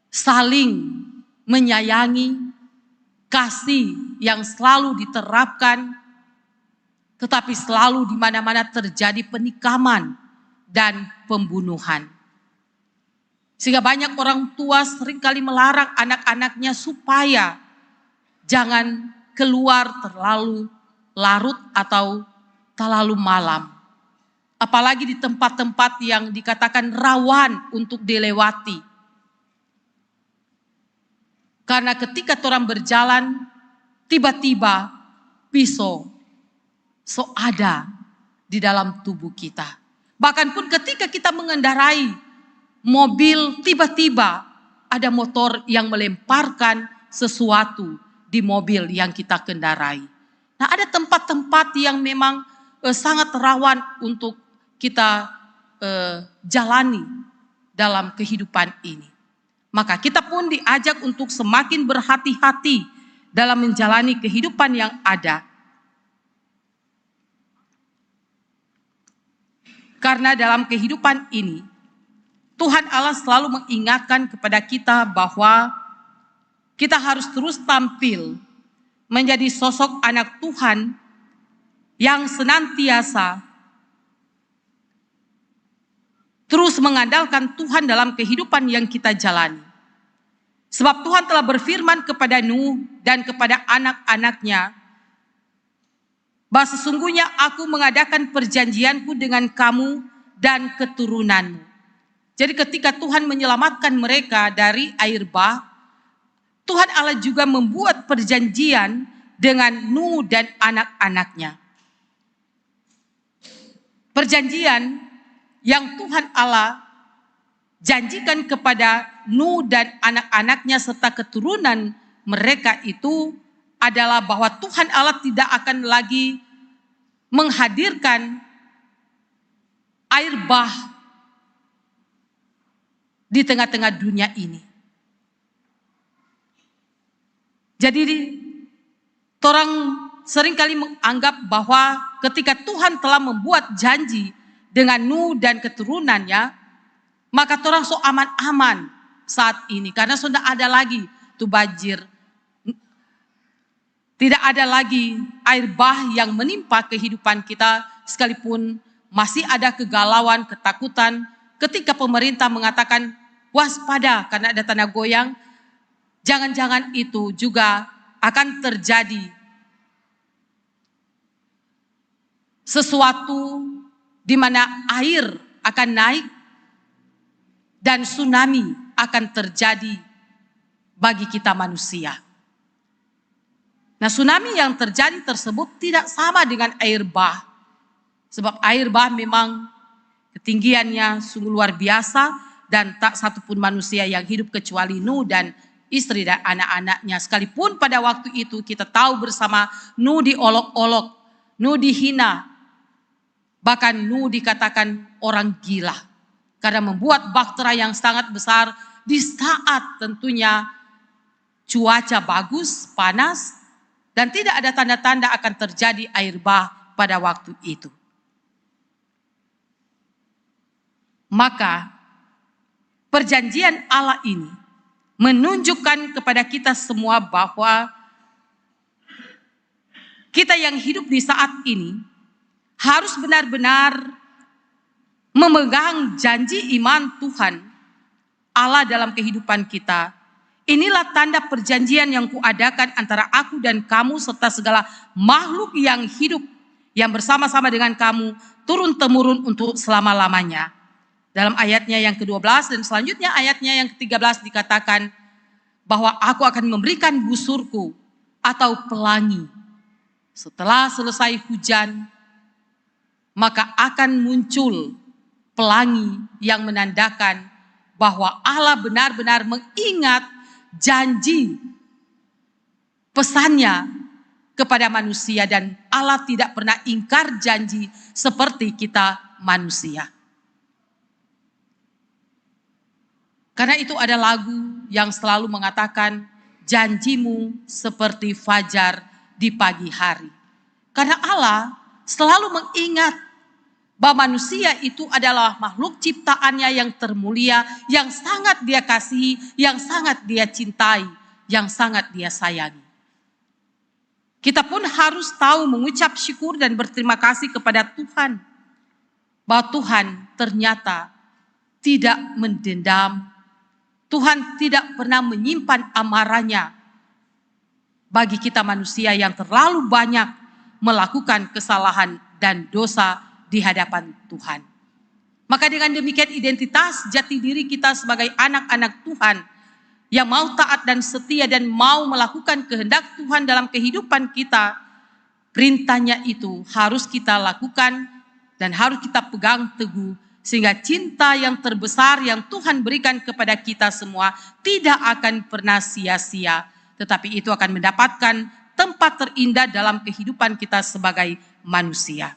saling menyayangi, kasih yang selalu diterapkan, tetapi selalu di mana-mana terjadi penikaman dan pembunuhan. Sehingga banyak orang tua seringkali melarang anak-anaknya supaya jangan keluar terlalu larut atau terlalu malam. Apalagi di tempat-tempat yang dikatakan rawan untuk dilewati. Karena ketika orang berjalan, tiba-tiba pisau ada di dalam tubuh kita. Bahkan pun ketika kita mengendarai mobil, tiba-tiba ada motor yang melemparkan sesuatu di mobil yang kita kendarai. Nah, ada tempat-tempat yang memang sangat rawan untuk kita jalani dalam kehidupan ini. Maka kita pun diajak untuk semakin berhati-hati dalam menjalani kehidupan yang ada. Karena dalam kehidupan ini, Tuhan Allah selalu mengingatkan kepada kita bahwa kita harus terus tampil menjadi sosok anak Tuhan yang senantiasa terus mengandalkan Tuhan dalam kehidupan yang kita jalani. Sebab Tuhan telah berfirman kepada Nuh dan kepada anak-anaknya, bahwa sesungguhnya aku mengadakan perjanjianku dengan kamu dan keturunanmu. Jadi ketika Tuhan menyelamatkan mereka dari air bah, Tuhan Allah juga membuat perjanjian dengan Nuh dan anak-anaknya. Perjanjian yang Tuhan Allah janjikan kepada Nuh dan anak-anaknya serta keturunan mereka itu adalah bahwa Tuhan Allah tidak akan lagi menghadirkan air bah di tengah-tengah dunia ini. Jadi orang seringkali menganggap bahwa ketika Tuhan telah membuat janji dengan Nuh dan keturunannya, maka orang so aman-aman saat ini. Karena sudah ada lagi tuh banjir. Tidak ada lagi air bah yang menimpa kehidupan kita, sekalipun masih ada kegalauan, ketakutan. Ketika pemerintah mengatakan waspada karena ada tanah goyang, jangan-jangan itu juga akan terjadi sesuatu di mana air akan naik dan tsunami akan terjadi bagi kita manusia. Nah, tsunami yang terjadi tersebut tidak sama dengan air bah. Sebab air bah memang ketinggiannya sungguh luar biasa dan tak satupun manusia yang hidup kecuali Nuh dan istri dan anak-anaknya. Sekalipun pada waktu itu kita tahu bersama Nuh diolok-olok, Nuh dihina, bahkan Nuh dikatakan orang gila karena membuat bahtera yang sangat besar di saat tentunya cuaca bagus, panas, dan tidak ada tanda-tanda akan terjadi air bah pada waktu itu. Maka perjanjian Allah ini menunjukkan kepada kita semua bahwa kita yang hidup di saat ini harus benar-benar memegang janji iman Tuhan Allah dalam kehidupan kita. Inilah tanda perjanjian yang kuadakan antara aku dan kamu serta segala makhluk yang hidup yang bersama-sama dengan kamu turun-temurun untuk selama-lamanya. Dalam ayatnya yang ke-12 dan selanjutnya ayatnya yang ke-13 dikatakan bahwa aku akan memberikan busurku atau pelangi. Setelah selesai hujan, maka akan muncul pelangi yang menandakan bahwa Allah benar-benar mengingat janji pesannya kepada manusia dan Allah tidak pernah ingkar janji seperti kita manusia. Karena itu ada lagu yang selalu mengatakan janjimu seperti fajar di pagi hari. Karena Allah selalu mengingat bahwa manusia itu adalah makhluk ciptaannya yang termulia, yang sangat dia kasihi, yang sangat dia cintai, yang sangat dia sayangi. Kita pun harus tahu mengucap syukur dan berterima kasih kepada Tuhan. Bahwa Tuhan ternyata tidak mendendam. Tuhan tidak pernah menyimpan amarahnya bagi kita manusia yang terlalu banyak melakukan kesalahan dan dosa di hadapan Tuhan. Maka dengan demikian identitas jati diri kita sebagai anak-anak Tuhan yang mau taat dan setia dan mau melakukan kehendak Tuhan dalam kehidupan kita, perintahnya itu harus kita lakukan dan harus kita pegang teguh sehingga cinta yang terbesar yang Tuhan berikan kepada kita semua tidak akan pernah sia-sia, tetapi itu akan mendapatkan tempat terindah dalam kehidupan kita sebagai manusia.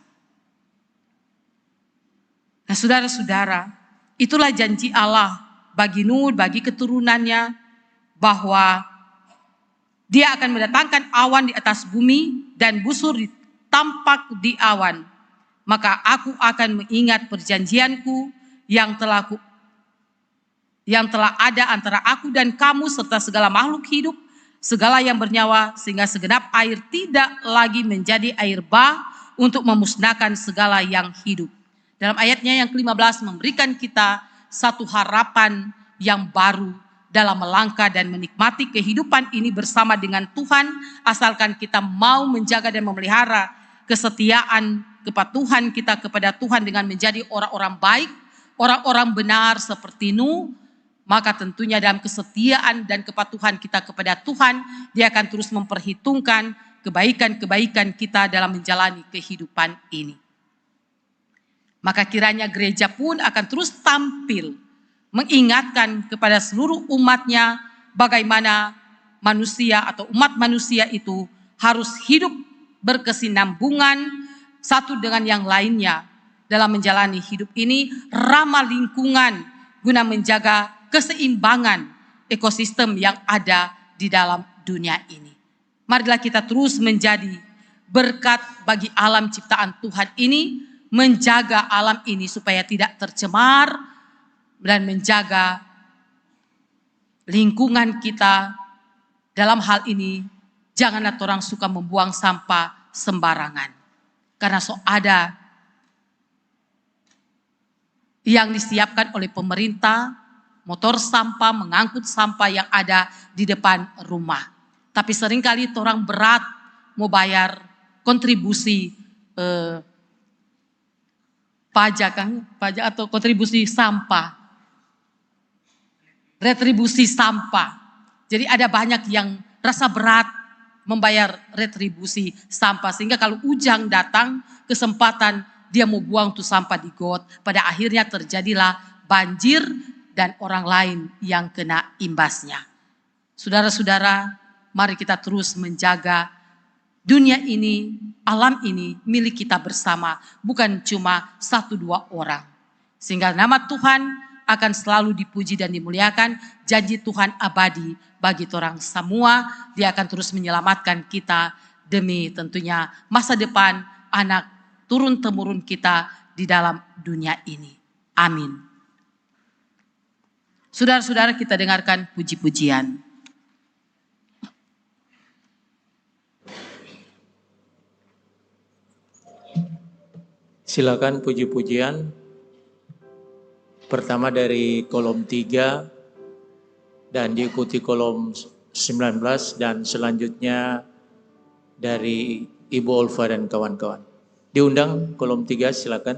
Nah, saudara-saudara, itulah janji Allah bagi Nuh, bagi keturunannya, bahwa dia akan mendatangkan awan di atas bumi dan busur tampak di awan. Maka aku akan mengingat perjanjianku yang telah ada antara aku dan kamu serta segala makhluk hidup, segala yang bernyawa, sehingga segenap air tidak lagi menjadi air bah untuk memusnahkan segala yang hidup. Dalam ayatnya yang ke-15 memberikan kita satu harapan yang baru dalam melangkah dan menikmati kehidupan ini bersama dengan Tuhan, asalkan kita mau menjaga dan memelihara kesetiaan kepatuhan kita kepada Tuhan dengan menjadi orang-orang baik, orang-orang benar seperti Nuh, maka tentunya dalam kesetiaan dan kepatuhan kita kepada Tuhan, Dia akan terus memperhitungkan kebaikan-kebaikan kita dalam menjalani kehidupan ini. Maka kiranya gereja pun akan terus tampil mengingatkan kepada seluruh umatnya bagaimana manusia atau umat manusia itu harus hidup berkesinambungan satu dengan yang lainnya dalam menjalani hidup ini, ramah lingkungan guna menjaga keseimbangan ekosistem yang ada di dalam dunia ini. Marilah kita terus menjadi berkat bagi alam ciptaan Tuhan ini, menjaga alam ini supaya tidak tercemar dan menjaga lingkungan kita. Dalam hal ini janganlah orang suka membuang sampah sembarangan, karena ada yang disiapkan oleh pemerintah, motor sampah mengangkut sampah yang ada di depan rumah. Tapi seringkali orang berat mau bayar kontribusi pajak kan, pajak atau kontribusi sampah, retribusi sampah. Jadi ada banyak yang rasa berat membayar retribusi sampah, sehingga kalau Ujang datang kesempatan dia mau buang tuh sampah di got, pada akhirnya terjadilah banjir dan orang lain yang kena imbasnya. Saudara-saudara, mari kita terus menjaga dunia ini, alam ini milik kita bersama, bukan cuma 1-2 orang. Sehingga nama Tuhan akan selalu dipuji dan dimuliakan. Janji Tuhan abadi bagi orang semua. Dia akan terus menyelamatkan kita demi tentunya masa depan anak turun-temurun kita di dalam dunia ini. Amin. Saudara-saudara, kita dengarkan puji-pujian. Silakan puji-pujian. Pertama dari kolom 3 dan diikuti kolom 19 dan selanjutnya dari Ibu Olva dan kawan-kawan. Diundang kolom 3, silakan.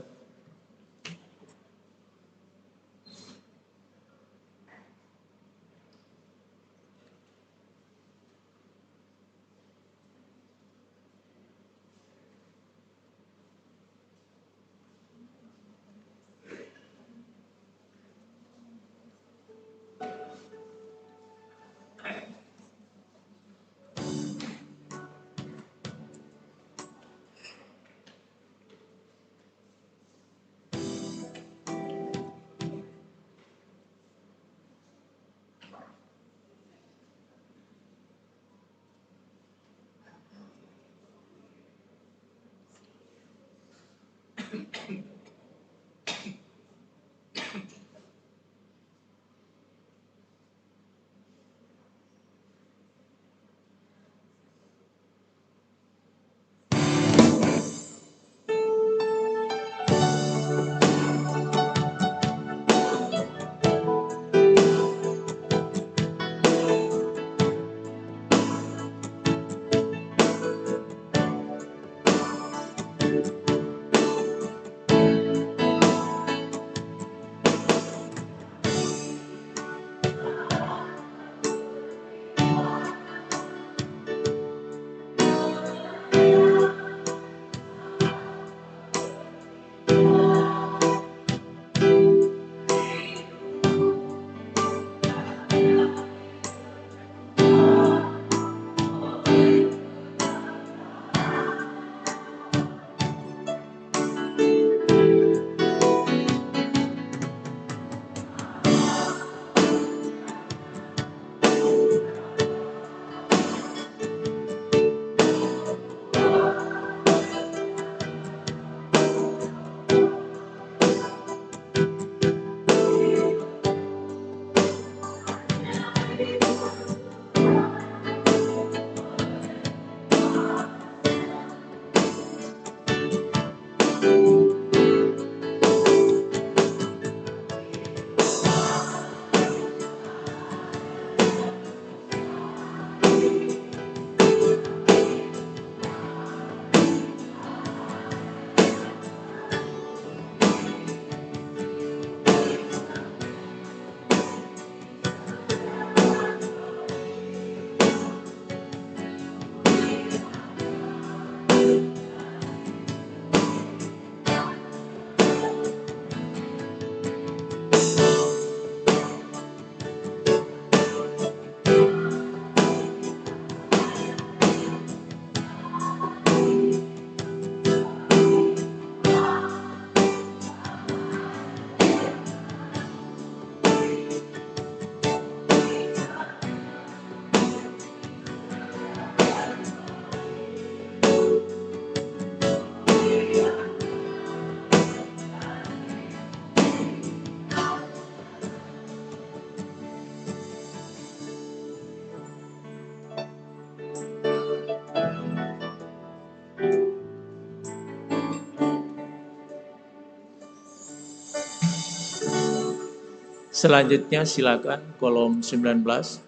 Selanjutnya silakan kolom 19.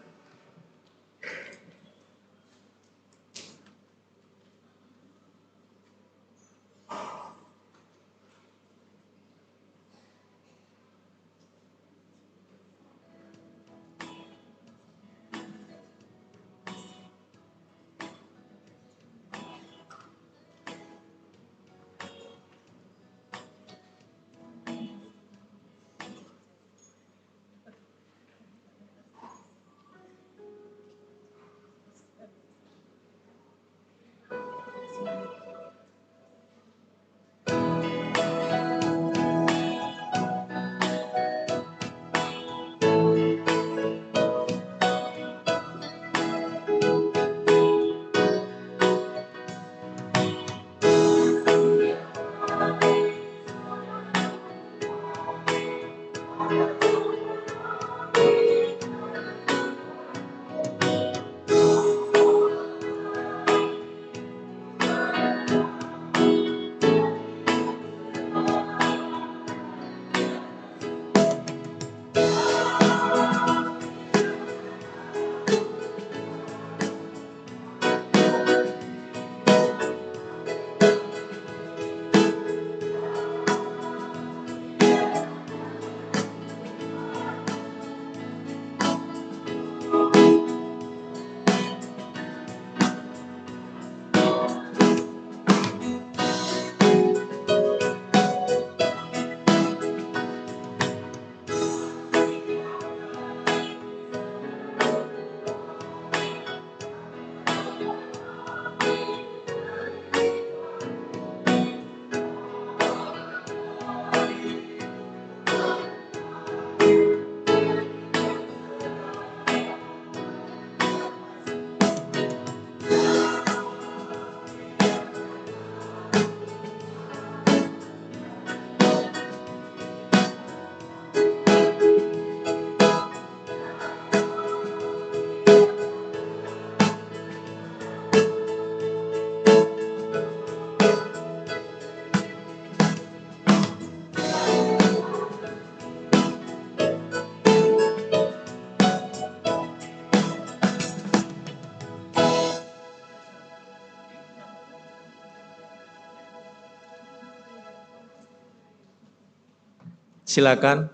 Silakan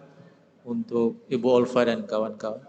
untuk Ibu Olva dan kawan-kawan.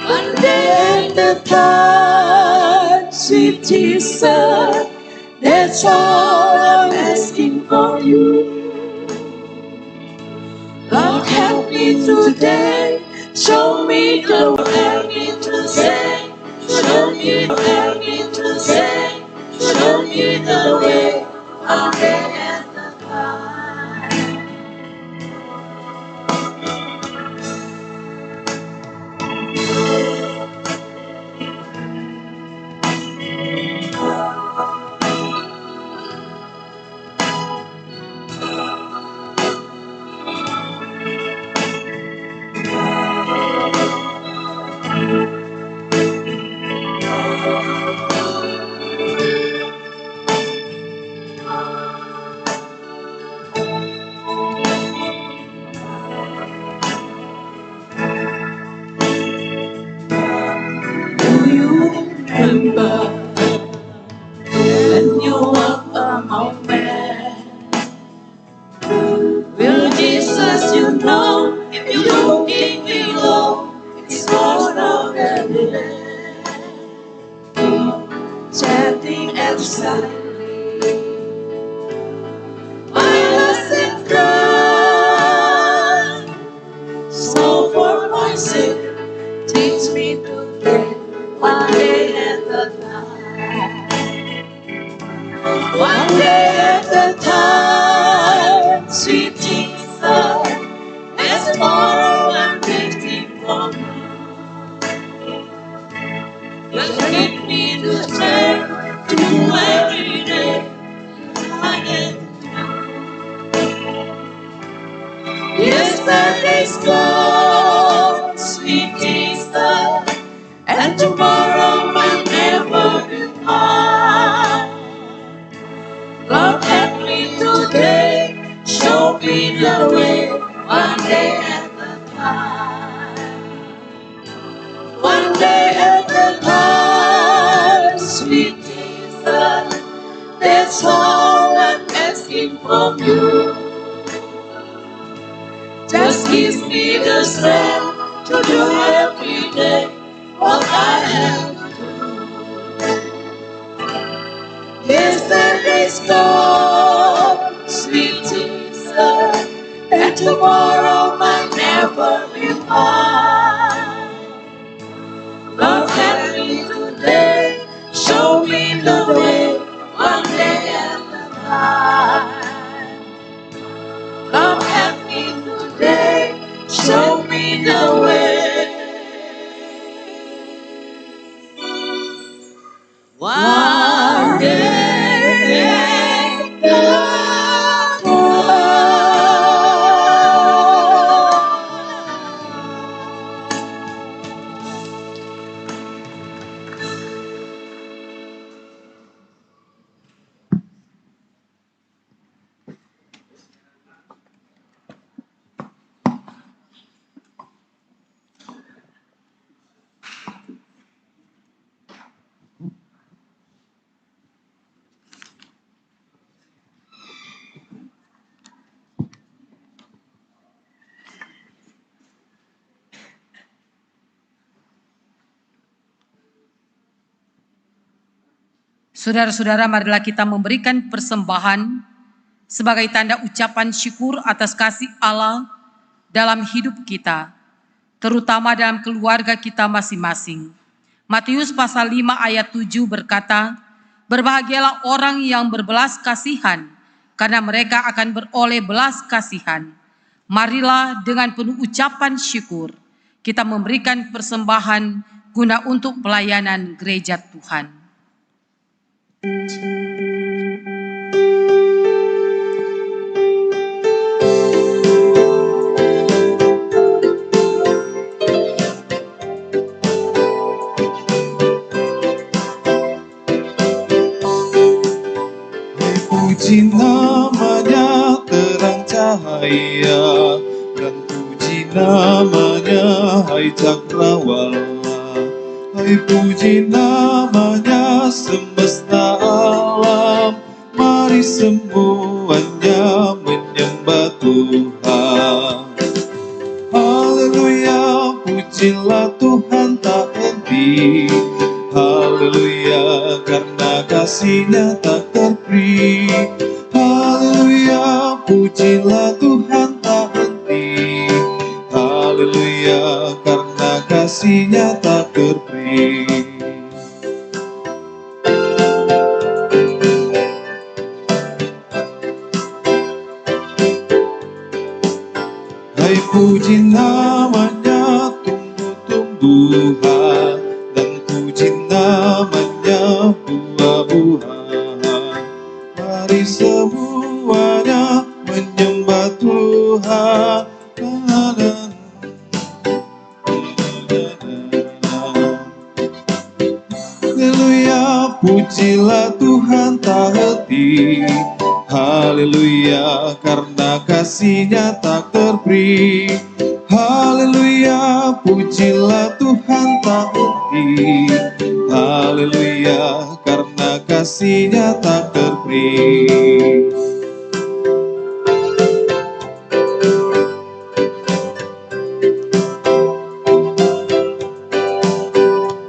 One day at a time, sweet Jesus, that's all I'm asking for you. Lord, help me today, show me the way, help me to say, show me the way, help me to say, show me the way, one day at a time. Do you remember when you walk among men? Will Jesus, you know, if you looking below, it's more of the chatting and silently. Violence and crime, so for my sake, teach me to pray one day at a time. One day at a time, sweet Jesus, as tomorrow I'm waiting for you. Just give me the strength to do every day I can do. Yesterday's gone, sweet Jesus, and tomorrow might never be mine. Lord, help me today, show the way, one day at a time. One day at a time, sweet Jesus, that's all I'm asking from you. Just give me the strength to do every day what I have to do. Yesterday's gone, sweet Jesus, and tomorrow might never be mine. Lord, help me today, show me the way, one day at a time. Lord, help me today, show me the way. One day at a time. Saudara-saudara, marilah kita memberikan persembahan sebagai tanda ucapan syukur atas kasih Allah dalam hidup kita, terutama dalam keluarga kita masing-masing. Matius pasal 5 ayat 7 berkata, "Berbahagialah orang yang berbelas kasihan, karena mereka akan beroleh belas kasihan." Marilah dengan penuh ucapan syukur kita memberikan persembahan guna untuk pelayanan gereja Tuhan. Puji namanya terang cahaya, dan puji namanya hai cakrawala. Hai puji namanya semesta alam, mari semuanya menyembah Tuhan. Haleluya, pujilah Tuhan tak henti. Haleluya, karena kasih-Nya tak terperi. Haleluya, pujilah Tuhan tak henti. Haleluya, karena kasih-Nya tak terperi. Hai puji namanya tumbuh-tumbuhan, dan puji namanya buah-buahan. Mari semuanya menyembah Tuhan. Haleluya, pujilah Tuhan tak henti. Haleluya, karena kasih-Nya tak terperi. Haleluya, pujilah Tuhan tak henti. Haleluya, karena kasih-Nya tak terperi.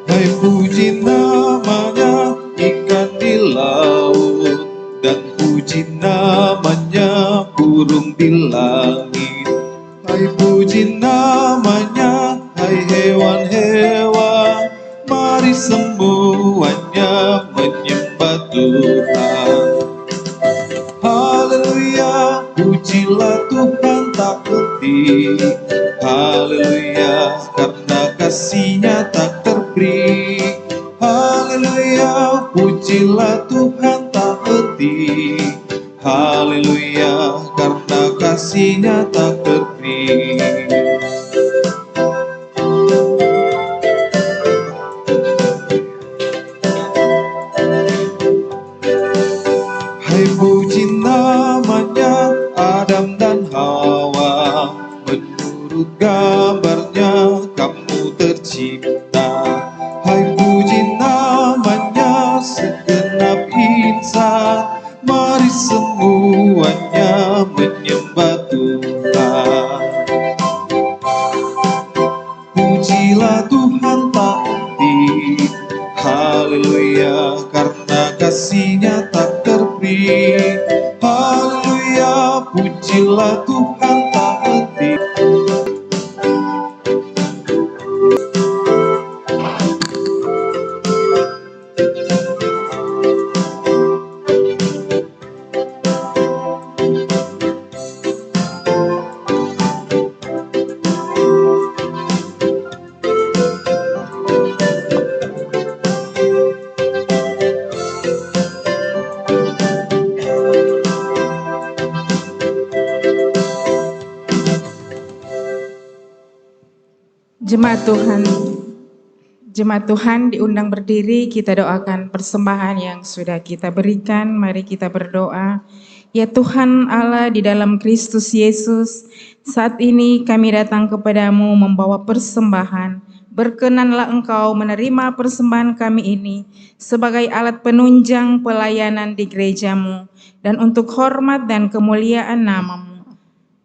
Hai puji namanya ikan di laut, dan puji namanya burung di langit. Hai puji namanya hai hewan-hewan, mari semuanya menyembah Tuhan. Haleluya, pujilah Tuhan tak henti. Haleluya, karena kasih-Nya tak terperi. Haleluya, pujilah Tuhan tak henti. Haleluya, karena kasih-Nya tak terperi. Hai puji namanya Adam dan Hawa, pujilah Tuhan tak henti. Jemaat Tuhan diundang berdiri, kita doakan persembahan yang sudah kita berikan. Mari kita berdoa. Ya Tuhan Allah di dalam Kristus Yesus, saat ini kami datang kepadamu membawa persembahan. Berkenanlah Engkau menerima persembahan kami ini sebagai alat penunjang pelayanan di gerejamu dan untuk hormat dan kemuliaan nama-Mu.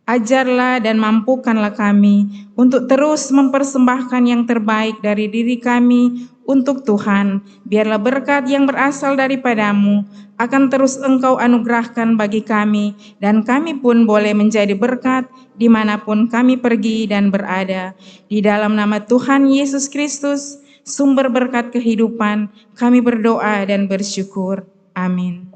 Ajarlah dan mampukanlah kami untuk terus mempersembahkan yang terbaik dari diri kami untuk Tuhan. Biarlah berkat yang berasal daripada-Mu akan terus Engkau anugerahkan bagi kami, dan kami pun boleh menjadi berkat dimanapun kami pergi dan berada. Di dalam nama Tuhan Yesus Kristus, sumber berkat kehidupan, kami berdoa dan bersyukur. Amin.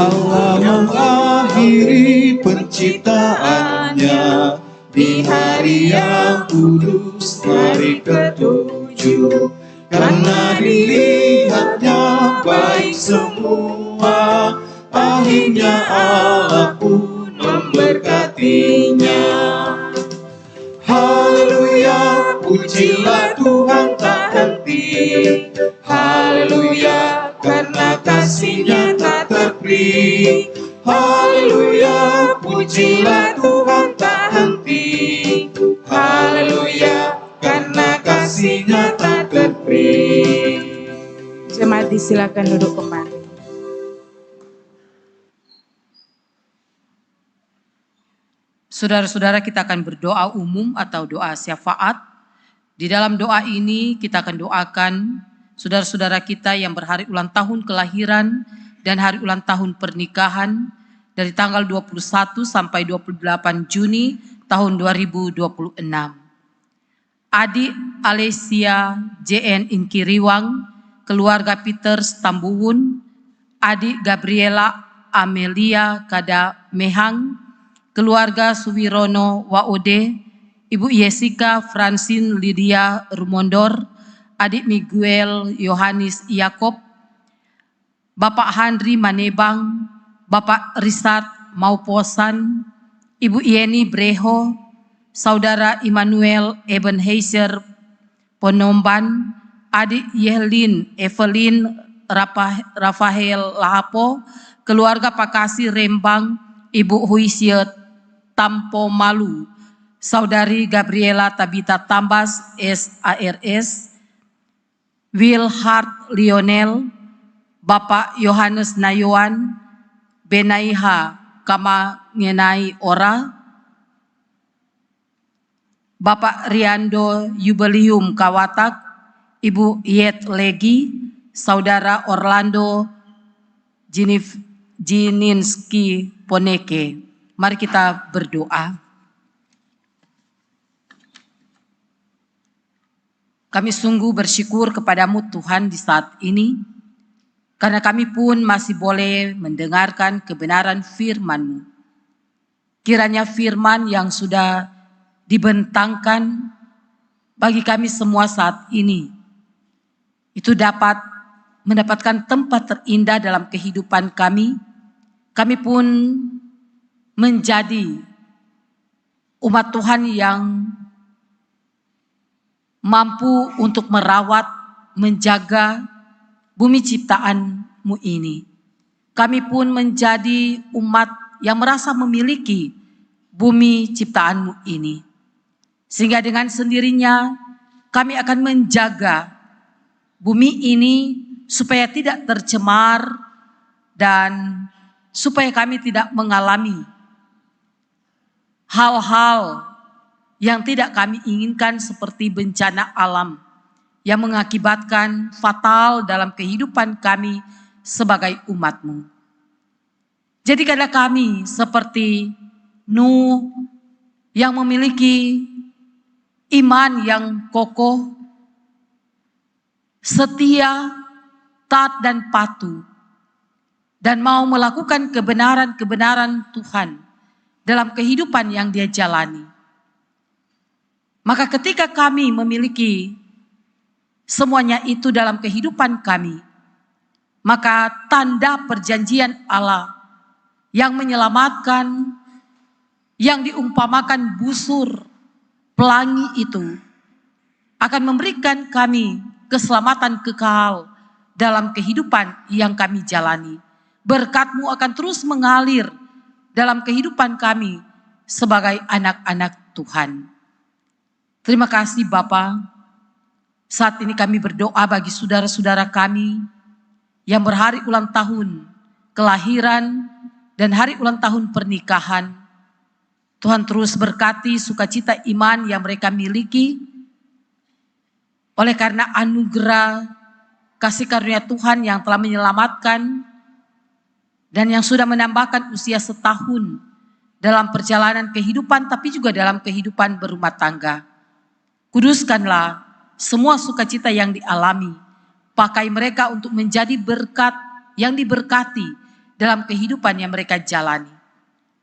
Allah mengakhiri penciptaannya di hari yang kudus, hari ketujuh. Karena dilihatnya baik semua, akhirnya Allah pun memberkatinya. Haleluya, pujilah Tuhan tak henti. Haleluya, karena kasih-Nya tak terperi. Haleluya, pujilah Tuhan tak henti. Haleluya, karena kasih-Nya tak terperi. Jemaat disilakan duduk kembali. Saudara-saudara, kita akan berdoa umum atau doa syafaat. Di dalam doa ini kita akan doakan saudara-saudara kita yang berhari ulang tahun kelahiran dan hari ulang tahun pernikahan dari tanggal 21 sampai 28 Juni tahun 2026. Adik Alesia JN Inkiriwang, keluarga Peter Stambuwun, adik Gabriela Amelia Kada Mehang, keluarga Suwirono Waode, Ibu Jessica Francine Lydia Rumondor, adik Miguel Yohanes Yakob, Bapak Handri Manebang, Bapak Richard Mauposan, Ibu Yeni Breho, Saudara Immanuel Ebenezer Ponomban, adik Yehlin Evelyn Rafael Lahapo, keluarga Pakasi Rembang, Ibu Huisyet Tampo Malu, Saudari Gabriela Tabita Tambas SARS, Will Hart Lionel, Bapak Yohanes Nayuan, Benaiha Kamangenai Ora, Bapak Riando Jubileum Kawatak, Ibu Yet Legi, Saudara Orlando Jininski Poneke. Mari kita berdoa. Kami sungguh bersyukur kepadamu Tuhan di saat ini, karena kami pun masih boleh mendengarkan kebenaran firman-Mu. Kiranya firman yang sudah dibentangkan bagi kami semua saat ini, itu dapat mendapatkan tempat terindah dalam kehidupan kami. Kami pun menjadi umat Tuhan yang mampu untuk merawat, menjaga bumi ciptaan-Mu ini. Kami pun menjadi umat yang merasa memiliki bumi ciptaan-Mu ini. Sehingga dengan sendirinya kami akan menjaga bumi ini supaya tidak tercemar dan supaya kami tidak mengalami hal-hal yang tidak kami inginkan seperti bencana alam yang mengakibatkan fatal dalam kehidupan kami sebagai umat-Mu. Jadikanlah kami seperti Nuh yang memiliki iman yang kokoh, setia, taat dan patuh, dan mau melakukan kebenaran-kebenaran Tuhan dalam kehidupan yang dia jalani. Maka ketika kami memiliki semuanya itu dalam kehidupan kami, maka tanda perjanjian Allah yang menyelamatkan, yang diumpamakan busur pelangi itu akan memberikan kami keselamatan kekal dalam kehidupan yang kami jalani. Berkat-Mu akan terus mengalir dalam kehidupan kami sebagai anak-anak Tuhan. Terima kasih Bapa. Saat ini kami berdoa bagi saudara-saudara kami yang berhari ulang tahun kelahiran dan hari ulang tahun pernikahan. Tuhan terus berkati sukacita iman yang mereka miliki. Oleh karena anugerah kasih karunia Tuhan yang telah menyelamatkan dan yang sudah menambahkan usia setahun dalam perjalanan kehidupan tapi juga dalam kehidupan berumah tangga. Kuduskanlah semua sukacita yang dialami. Pakai mereka untuk menjadi berkat yang diberkati dalam kehidupan yang mereka jalani.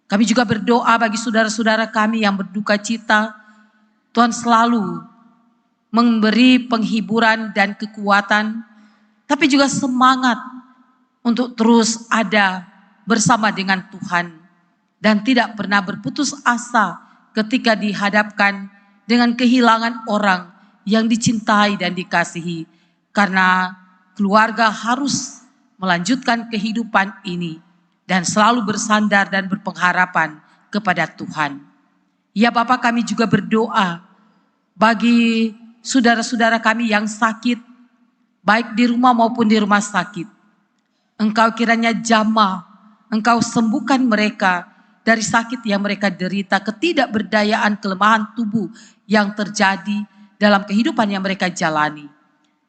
Kami juga berdoa bagi saudara-saudara kami yang berduka cita. Tuhan selalu memberi penghiburan dan kekuatan, tapi juga semangat untuk terus ada bersama dengan Tuhan. Dan tidak pernah berputus asa ketika dihadapkan dengan kehilangan orang yang dicintai dan dikasihi. Karena keluarga harus melanjutkan kehidupan ini dan selalu bersandar dan berpengharapan kepada Tuhan. Ya Bapa, kami juga berdoa bagi saudara-saudara kami yang sakit, baik di rumah maupun di rumah sakit. Engkau kiranya jamah, Engkau sembuhkan mereka dari sakit yang mereka derita, ketidakberdayaan, kelemahan tubuh yang terjadi dalam kehidupan yang mereka jalani.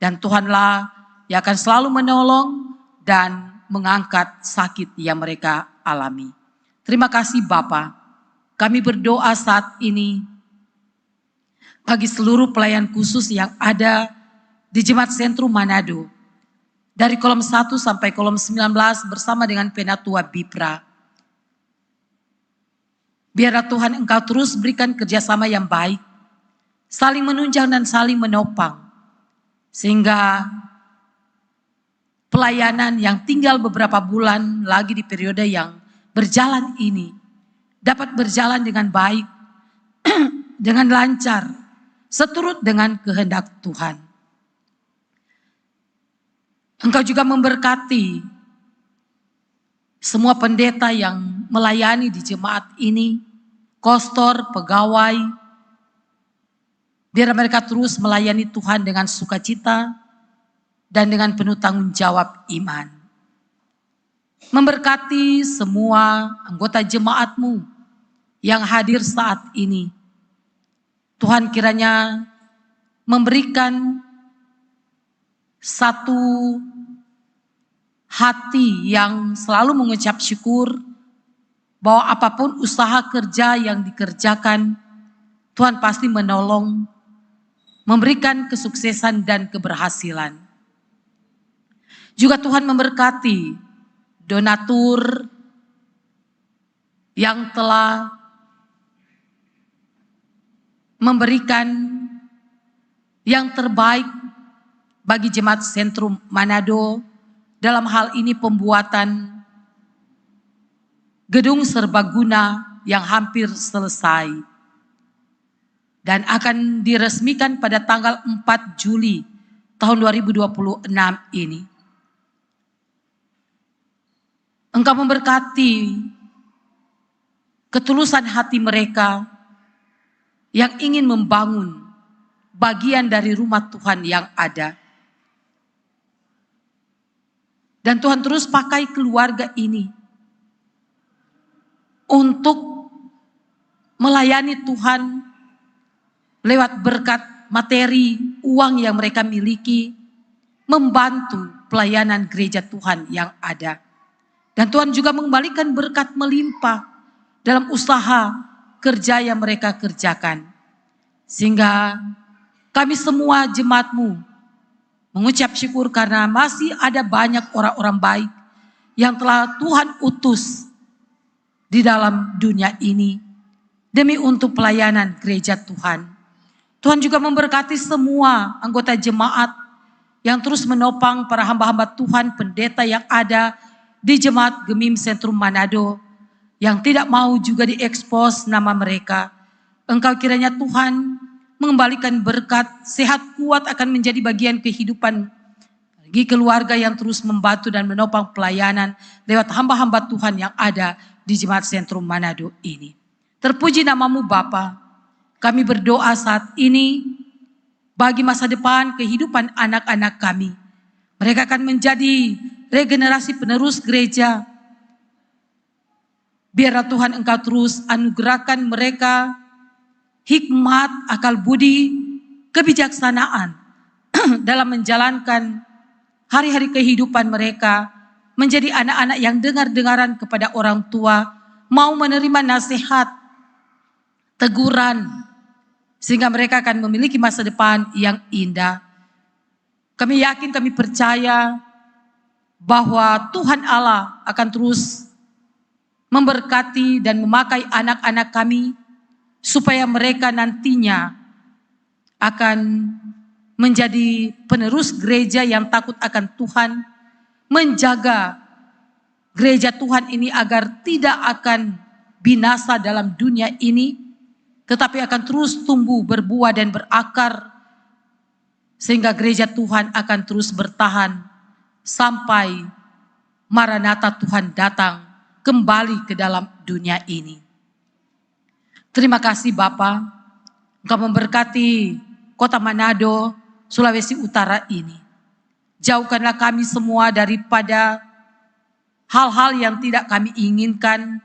Dan Tuhanlah yang akan selalu menolong dan mengangkat sakit yang mereka alami. Terima kasih Bapa. Kami berdoa saat ini bagi seluruh pelayan khusus yang ada di Jemaat Sentrum Manado. Dari kolom 1 sampai kolom 19 bersama dengan Penatua Bipra. Biarlah Tuhan Engkau terus berikan kerjasama yang baik, saling menunjang dan saling menopang. Sehingga pelayanan yang tinggal beberapa bulan lagi di periode yang berjalan ini dapat berjalan dengan baik, dengan lancar, seturut dengan kehendak Tuhan. Engkau juga memberkati semua pendeta yang melayani di jemaat ini, kostor, pegawai, biar mereka terus melayani Tuhan dengan sukacita dan dengan penuh tanggung jawab iman. Memberkati semua anggota jemaat-Mu yang hadir saat ini. Tuhan kiranya memberikan satu hati yang selalu mengucap syukur bahwa apapun usaha kerja yang dikerjakan, Tuhan pasti menolong, memberikan kesuksesan dan keberhasilan. Juga Tuhan memberkati donatur yang telah memberikan yang terbaik bagi Jemaat Sentrum Manado, dalam hal ini pembuatan gedung serbaguna yang hampir selesai dan akan diresmikan pada tanggal 4 Juli tahun 2026 ini. Engkau memberkati ketulusan hati mereka yang ingin membangun bagian dari rumah Tuhan yang ada. Dan Tuhan terus pakai keluarga ini untuk melayani Tuhan lewat berkat materi, uang yang mereka miliki, membantu pelayanan gereja Tuhan yang ada. Dan Tuhan juga mengembalikan berkat melimpah dalam usaha kerja yang mereka kerjakan. Sehingga kami semua jemaat-Mu mengucap syukur karena masih ada banyak orang-orang baik yang telah Tuhan utus di dalam dunia ini demi untuk pelayanan gereja Tuhan. Tuhan juga memberkati semua anggota jemaat yang terus menopang para hamba-hamba Tuhan, pendeta yang ada di Jemaat Gemim Sentrum Manado, yang tidak mau juga diekspos nama mereka. Engkau kiranya Tuhan mengembalikan berkat, sehat kuat akan menjadi bagian kehidupan bagi keluarga yang terus membantu dan menopang pelayanan lewat hamba-hamba Tuhan yang ada di Jemaat Sentrum Manado ini. Terpuji namamu Bapa. Kami berdoa saat ini bagi masa depan kehidupan anak-anak kami. Mereka akan menjadi regenerasi penerus gereja. Biarlah Tuhan Engkau terus anugerahkan mereka hikmat, akal budi, kebijaksanaan dalam menjalankan hari-hari kehidupan mereka, menjadi anak-anak yang dengar-dengaran kepada orang tua, mau menerima nasihat, teguran, sehingga mereka akan memiliki masa depan yang indah. Kami yakin, kami percaya bahwa Tuhan Allah akan terus memberkati dan memakai anak-anak kami, supaya mereka nantinya akan menjadi penerus gereja yang takut akan Tuhan, menjaga gereja Tuhan ini agar tidak akan binasa dalam dunia ini, tetapi akan terus tumbuh, berbuah dan berakar, sehingga gereja Tuhan akan terus bertahan sampai Maranatha Tuhan datang kembali ke dalam dunia ini. Terima kasih Bapa, Engkau memberkati kota Manado, Sulawesi Utara ini. Jauhkanlah kami semua daripada hal-hal yang tidak kami inginkan,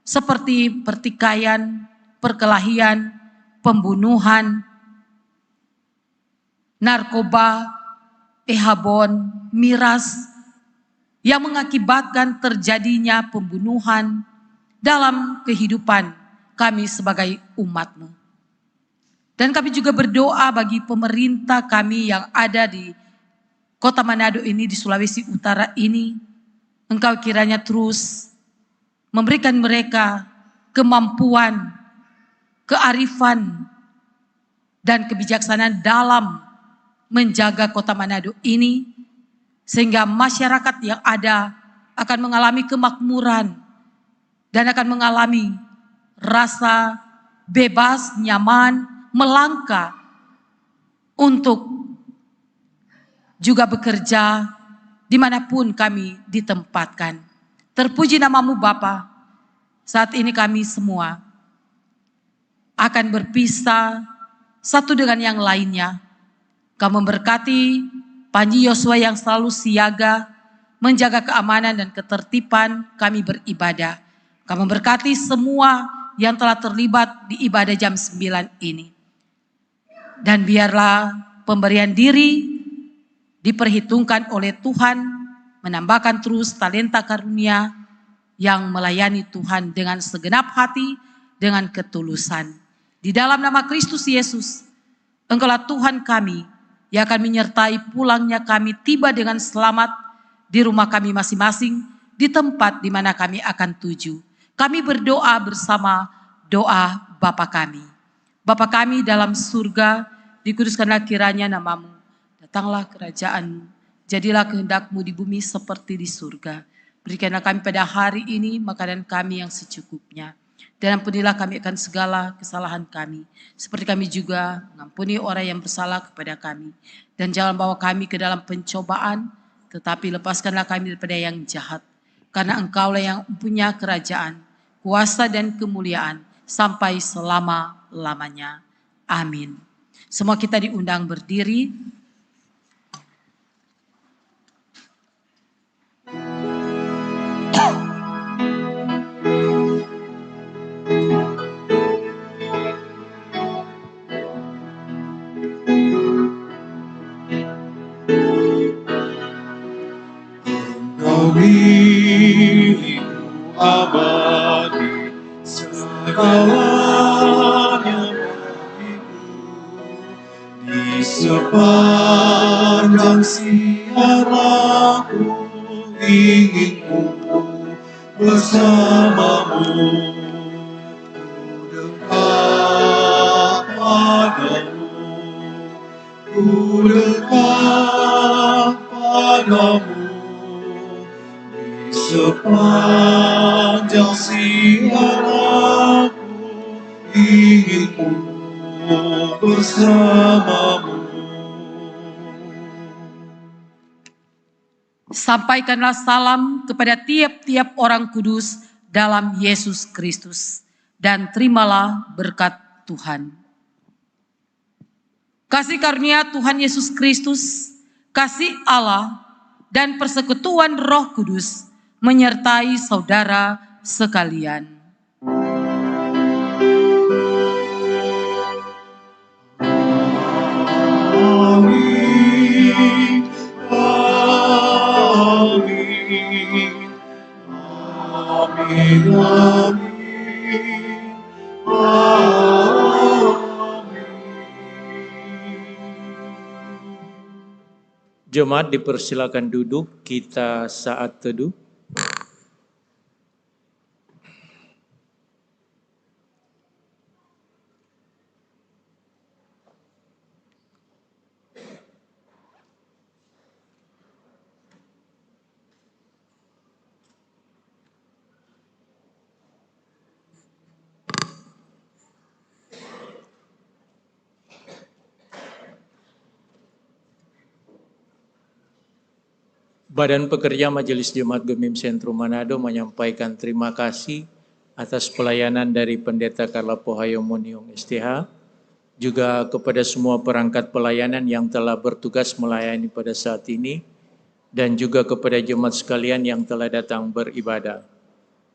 seperti pertikaian, perkelahian, pembunuhan, narkoba, ehabon, miras, yang mengakibatkan terjadinya pembunuhan dalam kehidupan kami sebagai umat-Mu. Dan kami juga berdoa bagi pemerintah kami yang ada di kota Manado ini, di Sulawesi Utara ini. Engkau kiranya terus memberikan mereka kemampuan, kearifan, dan kebijaksanaan dalam menjaga kota Manado ini, sehingga masyarakat yang ada akan mengalami kemakmuran dan akan mengalami rasa bebas, nyaman, melangkah untuk juga bekerja dimanapun kami ditempatkan. Terpuji namamu Bapa. Saat ini kami semua akan berpisah satu dengan yang lainnya. Kau memberkati Panji Yosua yang selalu siaga, menjaga keamanan dan ketertiban kami beribadah. Kau memberkati semua yang telah terlibat di ibadah jam 9 ini. Dan biarlah pemberian diri diperhitungkan oleh Tuhan, menambahkan terus talenta karunia yang melayani Tuhan dengan segenap hati, dengan ketulusan. Di dalam nama Kristus Yesus, Engkaulah Tuhan kami yang akan menyertai pulangnya kami tiba dengan selamat di rumah kami masing-masing, di tempat di mana kami akan tuju. Kami berdoa bersama doa Bapa kami. Bapa kami dalam surga, dikuduskanlah kiranya namamu. Datanglah kerajaan-Mu, jadilah kehendak-Mu di bumi seperti di surga. Berikanlah kami pada hari ini makanan kami yang secukupnya. Dan ampunilah kami akan segala kesalahan kami, seperti kami juga mengampuni orang yang bersalah kepada kami. Dan jangan bawa kami ke dalam pencobaan, tetapi lepaskanlah kami daripada yang jahat. Karena Engkaulah yang punya kerajaan, kuasa dan kemuliaan sampai selama-lamanya. Amin. Semua kita diundang berdiri. milikku abadi, segalanya bagiku. Di sepanjang siang aku ingin bersamamu, ku dekat padamu, di sepanjang siang aku ingin bersamamu. Sampaikanlah salam kepada tiap-tiap orang kudus dalam Yesus Kristus, dan terimalah berkat Tuhan. Kasih karunia Tuhan Yesus Kristus, kasih Allah, dan persekutuan Roh Kudus menyertai saudara sekalian. Amin, amin, amin, Jemaat dipersilakan duduk, kita saat teduh. Badan Pekerja Majelis Jemaat Gemim Sentrum Manado menyampaikan terima kasih atas pelayanan dari Pendeta Carla Pohayo Moniung STH, juga kepada semua perangkat pelayanan yang telah bertugas melayani pada saat ini, dan juga kepada jemaat sekalian yang telah datang beribadah.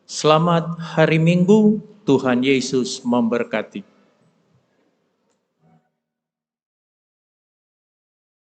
Selamat hari Minggu, Tuhan Yesus memberkati.